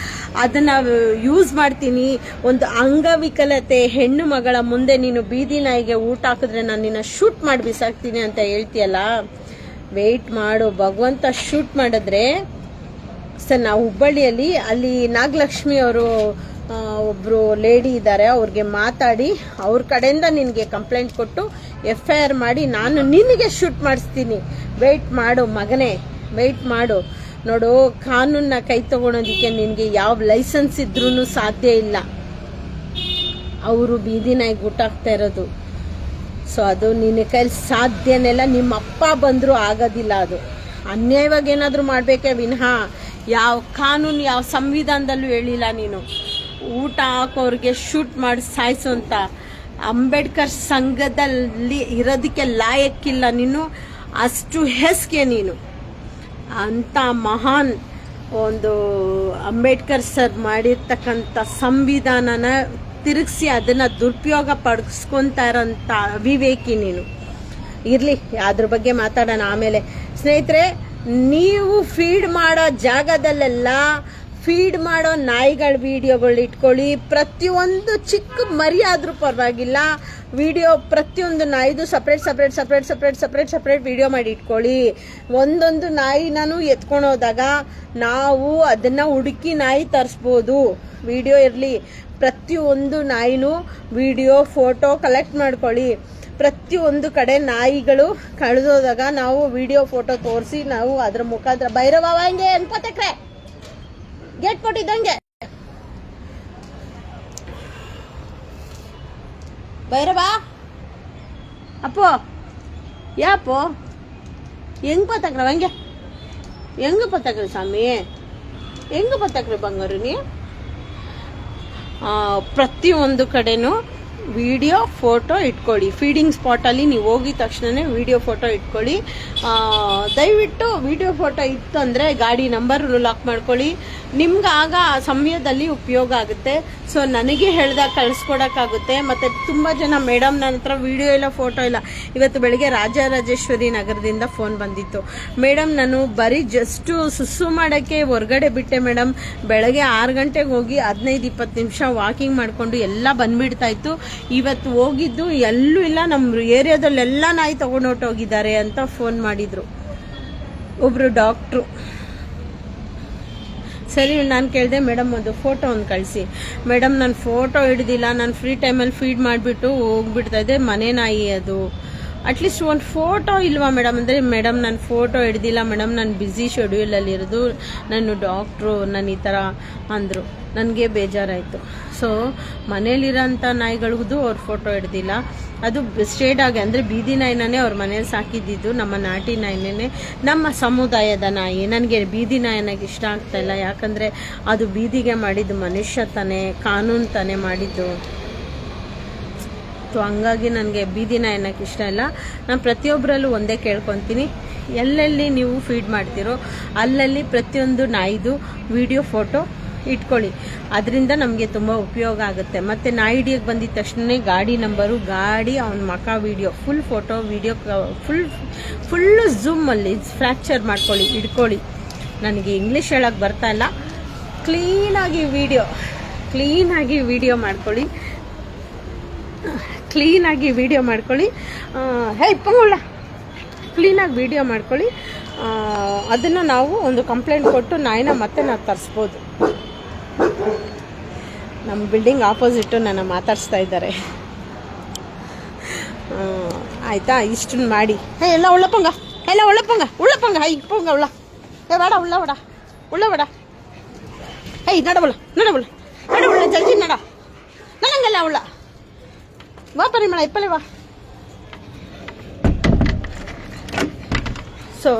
ಅದನ್ನು ಯೂಸ್ ಮಾಡ್ತೀನಿ. ಒಂದು ಅಂಗವಿಕಲತೆ ಹೆಣ್ಣು ಮಗಳ ಮುಂದೆ ನೀನು ಬೀದಿ ನಾಯಿಗೆ ಊಟ ಹಾಕಿದ್ರೆ ನಾನು ನಿನ್ನ ಶೂಟ್ ಮಾಡಿ ಬಿಸಾಕ್ತೀನಿ ಅಂತ ಹೇಳ್ತೀಯಲ್ಲ, ವೆಯ್ಟ್ ಮಾಡು. ಭಗವಂತ ಶೂಟ್ ಮಾಡಿದ್ರೆ ಸರ್, ನಾವು ಹುಬ್ಬಳ್ಳಿಯಲ್ಲಿ ಅಲ್ಲಿ ನಾಗಲಕ್ಷ್ಮಿ ಅವರು ಒಬ್ಬರು ಲೇಡಿ ಇದ್ದಾರೆ, ಅವ್ರಿಗೆ ಮಾತಾಡಿ ಅವ್ರ ಕಡೆಯಿಂದ ನಿನಗೆ ಕಂಪ್ಲೇಂಟ್ ಕೊಟ್ಟು FIR ಮಾಡಿ ನಾನು ನಿನಗೆ ಶೂಟ್ ಮಾಡಿಸ್ತೀನಿ. ವೆಯ್ಟ್ ಮಾಡು ಮಗನೇ, ವೆಯ್ಟ್ ಮಾಡು. ನೋಡು, ಕಾನೂನ್ನ ಕೈ ತಗೊಳೋದಕ್ಕೆ ನಿನಗೆ ಯಾವ ಲೈಸೆನ್ಸ್ ಇದ್ರೂ ಸಾಧ್ಯ ಇಲ್ಲ. ಅವರು ಬೀದಿ ನಾಯಿಗೆ ಊಟ ಹಾಕ್ತಾ ಇರೋದು. ಸೊ ಅದು ನಿನ್ನ ಕೈಲಿ ಸಾಧ್ಯನೇ ಇಲ್ಲ. ನಿಮ್ಮ ಅಪ್ಪ ಬಂದರೂ ಆಗೋದಿಲ್ಲ. ಅದು ಅನ್ಯಾಯವಾಗಿ ಏನಾದರೂ ಮಾಡಬೇಕೇ ವಿನಃ ಯಾವ ಕಾನೂನು ಯಾವ ಸಂವಿಧಾನದಲ್ಲೂ ಹೇಳಿಲ್ಲ ನೀನು ಊಟ ಹಾಕೋರಿಗೆ ಶೂಟ್ ಮಾಡಿ ಸಾಯಿಸು ಅಂತ. ಅಂಬೇಡ್ಕರ್ ಸಂಘದಲ್ಲಿ ಇರೋದಕ್ಕೆ ಲಾಯಕ್ಕಿಲ್ಲ ನೀನು, ಅಷ್ಟು ಹೆಸ್ಗೆ ನೀನು. ಅಂತ ಮಹಾನ್ ಒಂದು ಅಂಬೇಡ್ಕರ್ ಸರ್ ಮಾಡಿರ್ತಕ್ಕಂಥ ಸಂವಿಧಾನನ ತಿರುಗಿಸಿ ಅದನ್ನು ದುರುಪಯೋಗ ಪಡಿಸ್ಕೊತಾ ಇರೋಂಥ ಅವಿವೇಕಿ ನೀನು. ಇರಲಿ, ಅದ್ರ ಬಗ್ಗೆ ಮಾತಾಡೋಣ ಆಮೇಲೆ. ಸ್ನೇಹಿತರೆ, ನೀವು ಫೀಡ್ ಮಾಡೋ ಜಾಗದಲ್ಲೆಲ್ಲ ಫೀಡ್ ಮಾಡೋ ನಾಯಿಗಳ ವಿಡಿಯೋಗಳು ಇಟ್ಕೊಳ್ಳಿ. ಪ್ರತಿಯೊಂದು ಚಿಕ್ಕ ಮರಿ ಆದರೂ ಪರವಾಗಿಲ್ಲ, ವಿಡಿಯೋ ಪ್ರತಿಯೊಂದು ನಾಯಿದು ಸಪ್ರೇಟ್ ವಿಡಿಯೋ ಮಾಡಿ ಇಟ್ಕೊಳ್ಳಿ. ಒಂದೊಂದು ನಾಯಿ ನಾನು ಎತ್ಕೊಂಡು ಹೋದಾಗ ನಾವು ಅದನ್ನು ಹುಡುಕಿ ನಾಯಿ ತರಿಸ್ಬೋದು. ವಿಡಿಯೋ ಇರಲಿ, ಪ್ರತಿಯೊಂದು ನಾಯಿನೂ ವಿಡಿಯೋ ಫೋಟೋ ಕಲೆಕ್ಟ್ ಮಾಡ್ಕೊಳ್ಳಿ. ಪ್ರತಿಯೊಂದು ಕಡೆ ನಾಯಿಗಳು ಕಳೆದೋದಾಗ ನಾವು ವಿಡಿಯೋ ಫೋಟೋ ತೋರಿಸಿ ನಾವು ಅದ್ರ ಮುಖಾಂತರ ಭೈರವ ಹಂಗೆ ಅನ್ಕೋತಕ್ರೆ ಗೇಟ್ ಕೊಟ್ಟಿದ್ದಂಗೆ ಭೈರವ ಅಪ್ಪು ಯಾಪು ಹೆಂಗ್ ಪತ್ತಕ್ರ ಹಂಗೆ ಹೆಂಗ ಪತ್ತಕ್ರಿ ಸ್ವಾಮಿ, ಹೆಂಗ ಪತ್ತಕ್ರಿ ಬಂಗಾರು ನೀ. ಪ್ರತಿಯೊಂದು ಕಡೆನೂ ವಿಡಿಯೋ ಫೋಟೋ ಇಟ್ಕೊಳ್ಳಿ. ಫೀಡಿಂಗ್ ಸ್ಪಾಟಲ್ಲಿ ನೀವು ಹೋಗಿದ ತಕ್ಷಣವೇ ವಿಡಿಯೋ ಫೋಟೋ ಇಟ್ಕೊಳ್ಳಿ. ದಯವಿಟ್ಟು ವಿಡಿಯೋ ಫೋಟೋ ಇತ್ತು ಅಂದರೆ ಗಾಡಿ ನಂಬರ್ ಲಾಕ್ ಮಾಡ್ಕೊಳ್ಳಿ. ನಿಮ್ಗೆ ಆಗ ಆ ಸಮಯದಲ್ಲಿ ಉಪಯೋಗ ಆಗುತ್ತೆ. ಸೊ ನನಗೆ ಹೇಳ್ದಾಗ ಕಳಿಸ್ಕೊಡೋಕ್ಕಾಗುತ್ತೆ. ಮತ್ತು ತುಂಬ ಜನ ಮೇಡಮ್ ನನ್ನ ಹತ್ರ ವಿಡಿಯೋ ಇಲ್ಲ ಫೋಟೋ ಇಲ್ಲ. ಇವತ್ತು ಬೆಳಗ್ಗೆ ರಾಜರಾಜೇಶ್ವರಿ ನಗರದಿಂದ ಫೋನ್ ಬಂದಿತ್ತು. ಮೇಡಮ್ ನಾನು ಬರೀ ಜಸ್ಟು ಸುಸ್ಸು ಮಾಡೋಕ್ಕೆ ಹೊರಗಡೆ ಬಿಟ್ಟೆ ಮೇಡಮ್. ಬೆಳಗ್ಗೆ 6 ಗಂಟೆಗೆ ಹೋಗಿ 15-20 ನಿಮಿಷ ವಾಕಿಂಗ್ ಮಾಡಿಕೊಂಡು ಎಲ್ಲ ಬಂದುಬಿಡ್ತಾಯಿತ್ತು. ಇವತ್ತು ಹೋಗಿದ್ದು ಎಲ್ಲೂ ಇಲ್ಲ, ನಮ್ಮ ಏರಿಯಾದಲ್ಲೆಲ್ಲ ನಾಯಿ ತೊಗೊಂಡೋಗಿದ್ದಾರೆ ಅಂತ ಫೋನ್ ಮಾಡಿದರು ಒಬ್ಬರು ಡಾಕ್ಟ್ರು. ಸರಿ, ನಾನು ಕೇಳಿದೆ ಮೇಡಮ್ ಒಂದು ಫೋಟೋ ಒಂದು ಕಳಿಸಿ. ಮೇಡಮ್ ನಾನು ಫೋಟೋ ಹಿಡ್ದಿಲ್ಲ, ನಾನು ಫ್ರೀ ಟೈಮಲ್ಲಿ ಫೀಡ್ ಮಾಡಿಬಿಟ್ಟು ಹೋಗ್ಬಿಡ್ತಾ ಇದ್ದೆ, ಮನೆ ನಾಯಿ ಅದು. ಅಟ್ಲೀಸ್ಟ್ ಒಂದು ಫೋಟೋ ಇಲ್ವಾ ಮೇಡಮ್ ಅಂದರೆ, ಮೇಡಮ್ ನಾನು ಫೋಟೋ ಹಿಡ್ದಿಲ್ಲ ಮೇಡಮ್, ನಾನು ಬ್ಯುಸಿ ಶೆಡ್ಯೂಲಲ್ಲಿ ಇರೋದು, ನಾನು ಡಾಕ್ಟ್ರು, ನಾನು ಈ ಥರ ಅಂದರು. ನನಗೆ ಬೇಜಾರಾಯಿತು. ಸೊ ಮನೇಲಿರೋಂಥ ನಾಯಿಗಳಿಗೂ ಅವ್ರು ಫೋಟೋ ಹಿಡ್ದಿಲ್ಲ. ಅದು ಸ್ಟೇಡಾಗಿ ಅಂದರೆ ಬೀದಿ ನಾಯಿನೇ ಅವ್ರ ಮನೇಲಿ ಸಾಕಿದ್ದಿದ್ದು, ನಮ್ಮ ನಾಟಿ ನಾಯಿನೇ, ನಮ್ಮ ಸಮುದಾಯದ ನಾಯಿ. ನನಗೆ ಬೀದಿ ನಾಯಿನಾಗ ಇಷ್ಟ ಆಗ್ತಾಯಿಲ್ಲ, ಯಾಕಂದರೆ ಅದು ಬೀದಿಗೆ ಮಾಡಿದ್ದು ಮನುಷ್ಯ ತಾನೇ, ಕಾನೂನು ತಾನೇ ಮಾಡಿದ್ದು. ಸೊ ಹಂಗಾಗಿ ನನಗೆ ಬೀದಿ ನಾಯಿನಕ್ಕೆ ಇಷ್ಟ ಇಲ್ಲ. ನಾನು ಪ್ರತಿಯೊಬ್ಬರಲ್ಲೂ ಒಂದೇ ಕೇಳ್ಕೊತೀನಿ, ಎಲ್ಲೆಲ್ಲಿ ನೀವು ಫೀಡ್ ಮಾಡ್ತೀರೋ ಅಲ್ಲಲ್ಲಿ ಪ್ರತಿಯೊಂದು ನಾಯಿದು ವಿಡಿಯೋ ಫೋಟೋ ಇಟ್ಕೊಳ್ಳಿ. ಅದರಿಂದ ನಮಗೆ ತುಂಬ ಉಪಯೋಗ ಆಗುತ್ತೆ. ಮತ್ತು ನಾಯಿ ಹಿಡಿಯೋಕ್ಕೆ ಬಂದಿದ್ದ ತಕ್ಷಣ ಗಾಡಿ ನಂಬರು, ಗಾಡಿ, ಅವನ ಮಖ video, full photo video full ಝೂಮಲ್ಲಿ ಫ್ರ್ಯಾಕ್ಚರ್ ಮಾಡ್ಕೊಳ್ಳಿ, ಇಟ್ಕೊಳ್ಳಿ. ನನಗೆ ಇಂಗ್ಲೀಷ್ ಹೇಳೋಕ್ಕೆ ಬರ್ತಾ ಇಲ್ಲ. ಕ್ಲೀನಾಗಿ ವಿಡಿಯೋ ಮಾಡ್ಕೊಳ್ಳಿ. ಕ್ಲೀನಾಗಿ ವಿಡಿಯೋ ಮಾಡ್ಕೊಳ್ಳಿ. ಕ್ಲೀನಾಗಿ ವಿಡಿಯೋ ಮಾಡ್ಕೊಳ್ಳಿ. ಅದನ್ನು ನಾವು ಒಂದು ಕಂಪ್ಲೇಂಟ್ ಕೊಟ್ಟು ನಾಯಿನ ಮತ್ತೆ ನಾವು ತರಿಸ್ಬೋದು. ನಮ್ಮ ಬಿಲ್ಡಿಂಗ್ ಆಪೋಸಿಟ್ಟು ನನ್ನ ಮಾತಾಡಿಸ್ತಾ ಇದ್ದಾರೆ. ಆಯಿತಾ, ಇಷ್ಟನ್ನು ಮಾಡಿ. ಎಲ್ಲ ಉಳ್ಳಪ್ಪಂಗ ಉಳ್ಳ ಬೇಡ ಉಳ್ಳಬೇಡ. ನಡಬಲ್ಲ ಜಲ್ದಿ ನಡ ನನಂಗಲ್ಲ ಉಳ್ಳ ವಾ ಪರಿಮಳ ಇಪ್ಪಲೆ ವಾ. ಸೊ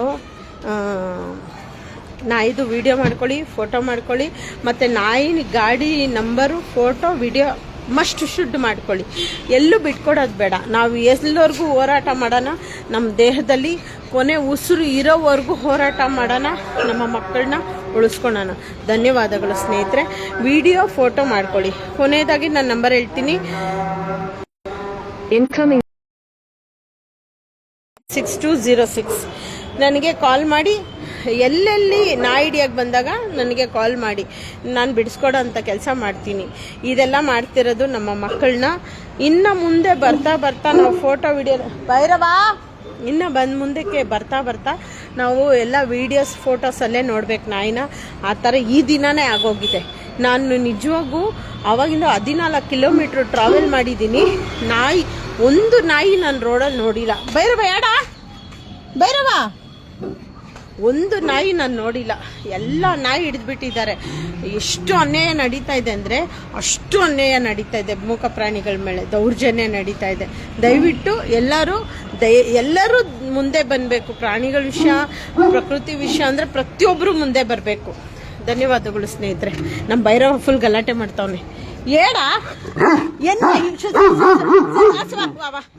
ನಾಯಿದು ವಿಡಿಯೋ ಮಾಡ್ಕೊಳ್ಳಿ, ಫೋಟೋ ಮಾಡ್ಕೊಳ್ಳಿ. ಮತ್ತು ನಾಯಿ ಗಾಡಿ number, photo, video must should ಮಾಡ್ಕೊಳ್ಳಿ. ಎಲ್ಲೂ ಬಿಟ್ಕೊಡೋದು ಬೇಡ. ನಾವು ಎಲ್ಲರಿಗೂ ಹೋರಾಟ ಮಾಡೋಣ, ನಮ್ಮ ದೇಹದಲ್ಲಿ ಕೊನೆ ಉಸಿರು ಇರೋವರೆಗೂ ಹೋರಾಟ ಮಾಡೋಣ, ನಮ್ಮ ಮಕ್ಕಳನ್ನ ಉಳಿಸ್ಕೊಳ್ಳೋಣ. ಧನ್ಯವಾದಗಳು ಸ್ನೇಹಿತರೆ. ವಿಡಿಯೋ ಫೋಟೋ ಮಾಡ್ಕೊಳ್ಳಿ. ಕೊನೆಯದಾಗಿ ನಾನು ನಂಬರ್ ಹೇಳ್ತೀನಿ, ಇನ್ಕಮಿಂಗ್ 6206 ನನಗೆ ಕಾಲ್ ಮಾಡಿ, ಎಲ್ಲೆಲ್ಲಿ ನಾಯಿ ಹಿಡಿಯೋಕ್ಕೆ ಬಂದಾಗ ನನಗೆ ಕಾಲ್ ಮಾಡಿ, ನಾನು ಬಿಡಿಸ್ಕೊಡೋ ಅಂಥ ಕೆಲಸ ಮಾಡ್ತೀನಿ. ಇದೆಲ್ಲ ಮಾಡ್ತಿರೋದು ನಮ್ಮ ಮಕ್ಕಳನ್ನ. ಇನ್ನು ಮುಂದೆ ಬರ್ತಾ ಬರ್ತಾ ನಾವು ಫೋಟೋ ವಿಡಿಯೋ ಭೈರವಾ ಇನ್ನು ಮುಂದಕ್ಕೆ ಬರ್ತಾ ನಾವು ಎಲ್ಲ ವೀಡಿಯೋಸ್ ಫೋಟೋಸಲ್ಲೇ ನೋಡ್ಬೇಕು ನಾಯಿನ. ಆ ಥರ ಈ ದಿನನೇ ಆಗೋಗಿದೆ. ನಾನು ನಿಜವಾಗೂ ಆವಾಗಿಂದ 14 ಕಿಲೋಮೀಟ್ರ್ ಟ್ರಾವೆಲ್ ಮಾಡಿದ್ದೀನಿ. ಒಂದು ನಾಯಿ ನಾನು ರೋಡಲ್ಲಿ ನೋಡಿಲ್ಲ. ಭೈರವ ಒಂದು ನಾಯಿ ನಾನು ನೋಡಿಲ್ಲ. ಎಲ್ಲ ನಾಯಿ ಹಿಡಿದ್ಬಿಟ್ಟಿದ್ದಾರೆ. ಎಷ್ಟು ಅನ್ಯಾಯ ನಡೀತಾ ಇದೆ ಅಂದರೆ ಅಷ್ಟು ಅನ್ಯಾಯ ನಡೀತಾ ಇದೆ. ಮೂಕ ಪ್ರಾಣಿಗಳ ಮೇಲೆ ದೌರ್ಜನ್ಯ ನಡೀತಾ ಇದೆ. ದಯವಿಟ್ಟು ಎಲ್ಲರೂ ಮುಂದೆ ಬರಬೇಕು. ಪ್ರಾಣಿಗಳ ವಿಷಯ, ಪ್ರಕೃತಿ ವಿಷಯ ಅಂದರೆ ಪ್ರತಿಯೊಬ್ಬರು ಮುಂದೆ ಬರಬೇಕು. ಧನ್ಯವಾದಗಳು ಸ್ನೇಹಿತರೆ. ನಮ್ಮ ಭೈರವ ಫುಲ್ ಗಲಾಟೆ ಮಾಡ್ತಾವನೆ.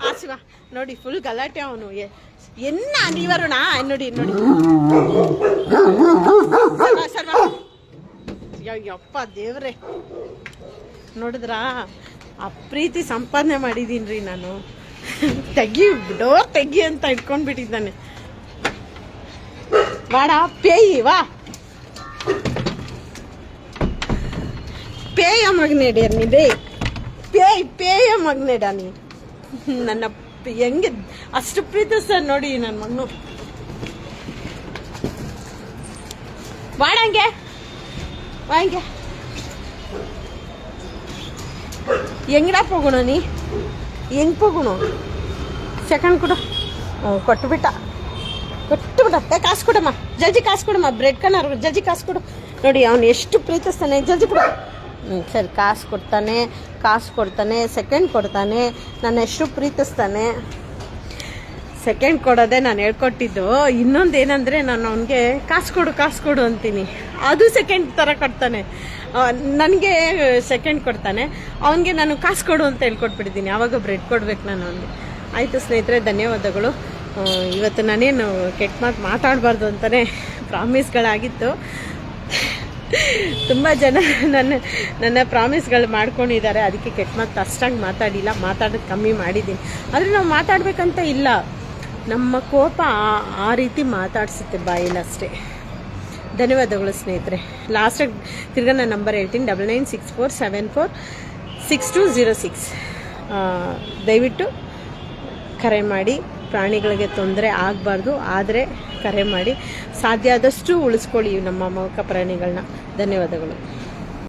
ಆಸಿವ ನೋಡಿ ಫುಲ್ ಗಲಾಟೆ ಅವನು. ನೀವರುಣ ನೋಡಿ ಯಪ್ಪ ದೇವ್ರೆ, ನೋಡಿದ್ರಾ ಆ ಪ್ರೀತಿ ಸಂಪಾದನೆ ಮಾಡಿದೀನ್ರಿ ನಾನು. ಡೋರ್ ತೆಗಿ ಅಂತ ಇಟ್ಕೊಂಡ್ಬಿಟ್ಟಿದ್ದಾನೆ. ವಾಡ ಪೇಯಿ ವಾ ಪೇಯ ಮಗನೇಡ ನೀ ಪೇಯ ಮಗನೇಡ ನೀ ನನ್ನ ಹೆಂಗೆ ಅಷ್ಟು ಪ್ರೀತಿಸ್ತಾನೆ ನೋಡಿ ನನ್ನ ಮಗನು. ವಾಡಂಗೆ ವಾಂಗೆ ಹೆಂಗಡ ಹೋಗೋಣ ನೀ ಹೆಂಗೆ ಹೋಗೋಣ? ಸೆಕೆಂಡ್ ಕೊಡು. ಕೊಟ್ಟುಬಿಟ್ಟ. ಕಾಸು ಕೊಡಮ್ಮ, ಜಲ್ದಿ ಕಾಸು ಕೊಡಮ್ಮ. ಬ್ರೆಡ್ ಕನ್ನರ್ ಜಲ್ದಿ ಕಾಸು ಕೊಡು. ನೋಡಿ ಅವನು ಎಷ್ಟು ಪ್ರೀತಿಸ್ತಾನೆ. ಜಲ್ದಿ ಕೊಡು. ಸರಿ, ಕಾಸು ಕೊಡ್ತಾನೆ, ಸೆಕೆಂಡ್ ಕೊಡ್ತಾನೆ. ನಾನು ಎಷ್ಟು ಪ್ರೀತಿಸ್ತಾನೆ. ಸೆಕೆಂಡ್ ಕೊಡೋದೇ ನಾನು ಹೇಳ್ಕೊಟ್ಟಿದ್ದು. ಇನ್ನೊಂದು ಏನಂದರೆ, ನಾನು ಅವನಿಗೆ ಕಾಸು ಕೊಡು ಅಂತೀನಿ, ಅದು ಸೆಕೆಂಡ್ ಥರ ಕೊಡ್ತಾನೆ. ನನಗೆ ಸೆಕೆಂಡ್ ಕೊಡ್ತಾನೆ, ಅವನಿಗೆ ನಾನು ಕಾಸು ಕೊಡು ಅಂತ ಹೇಳ್ಕೊಟ್ಬಿಟ್ಟಿದ್ದೀನಿ. ಆವಾಗ ಬ್ರೆಡ್ ಕೊಡ್ಬೇಕು ನಾನು ಅವನಿಗೆ. ಆಯಿತು ಸ್ನೇಹಿತರೆ, ಧನ್ಯವಾದಗಳು. ಇವತ್ತು ನಾನೇನು ಕೆಟ್ಟ ಮಾತಾಡಬಾರ್ದು ಅಂತಲೇ ಪ್ರಾಮಿಸ್ಗಳಾಗಿತ್ತು. ತುಂಬ ಜನ ನನ್ನ ಪ್ರಾಮಿಸ್ಗಳು ಮಾಡ್ಕೊಂಡಿದ್ದಾರೆ. ಅದಕ್ಕೆ ಕೆಟ್ಟ ಮಾತು ಅಷ್ಟಾಗಿ ಮಾತಾಡೋದು ಕಮ್ಮಿ ಮಾಡಿದ್ದೀನಿ. ಆದರೆ ನಾವು ಮಾತಾಡಬೇಕಂತ ಇಲ್ಲ, ನಮ್ಮ ಕೋಪ ಆ ರೀತಿ ಮಾತಾಡಿಸುತ್ತೆ ಬಾಯಿಲಷ್ಟೇ. ಧನ್ಯವಾದಗಳು ಸ್ನೇಹಿತರೆ. ಲಾಸ್ಟಾಗಿ ತಿರ್ಗಾ ನಾನು ನಂಬರ್ ಹೇಳ್ತೀನಿ, 9964746206. ದಯವಿಟ್ಟು ಕರೆ ಮಾಡಿ. ಪ್ರಾಣಿಗಳಿಗೆ ತೊಂದರೆ ಆಗಬಾರ್ದು, ಆದರೆ ಕರೆ ಮಾಡಿ. ಸಾಧ್ಯ ಆದಷ್ಟು ಉಳಿಸ್ಕೊಳ್ಳಿ ನಮ್ಮ ಮೂಕ ಪ್ರಾಣಿಗಳನ್ನ. ಧನ್ಯವಾದಗಳು.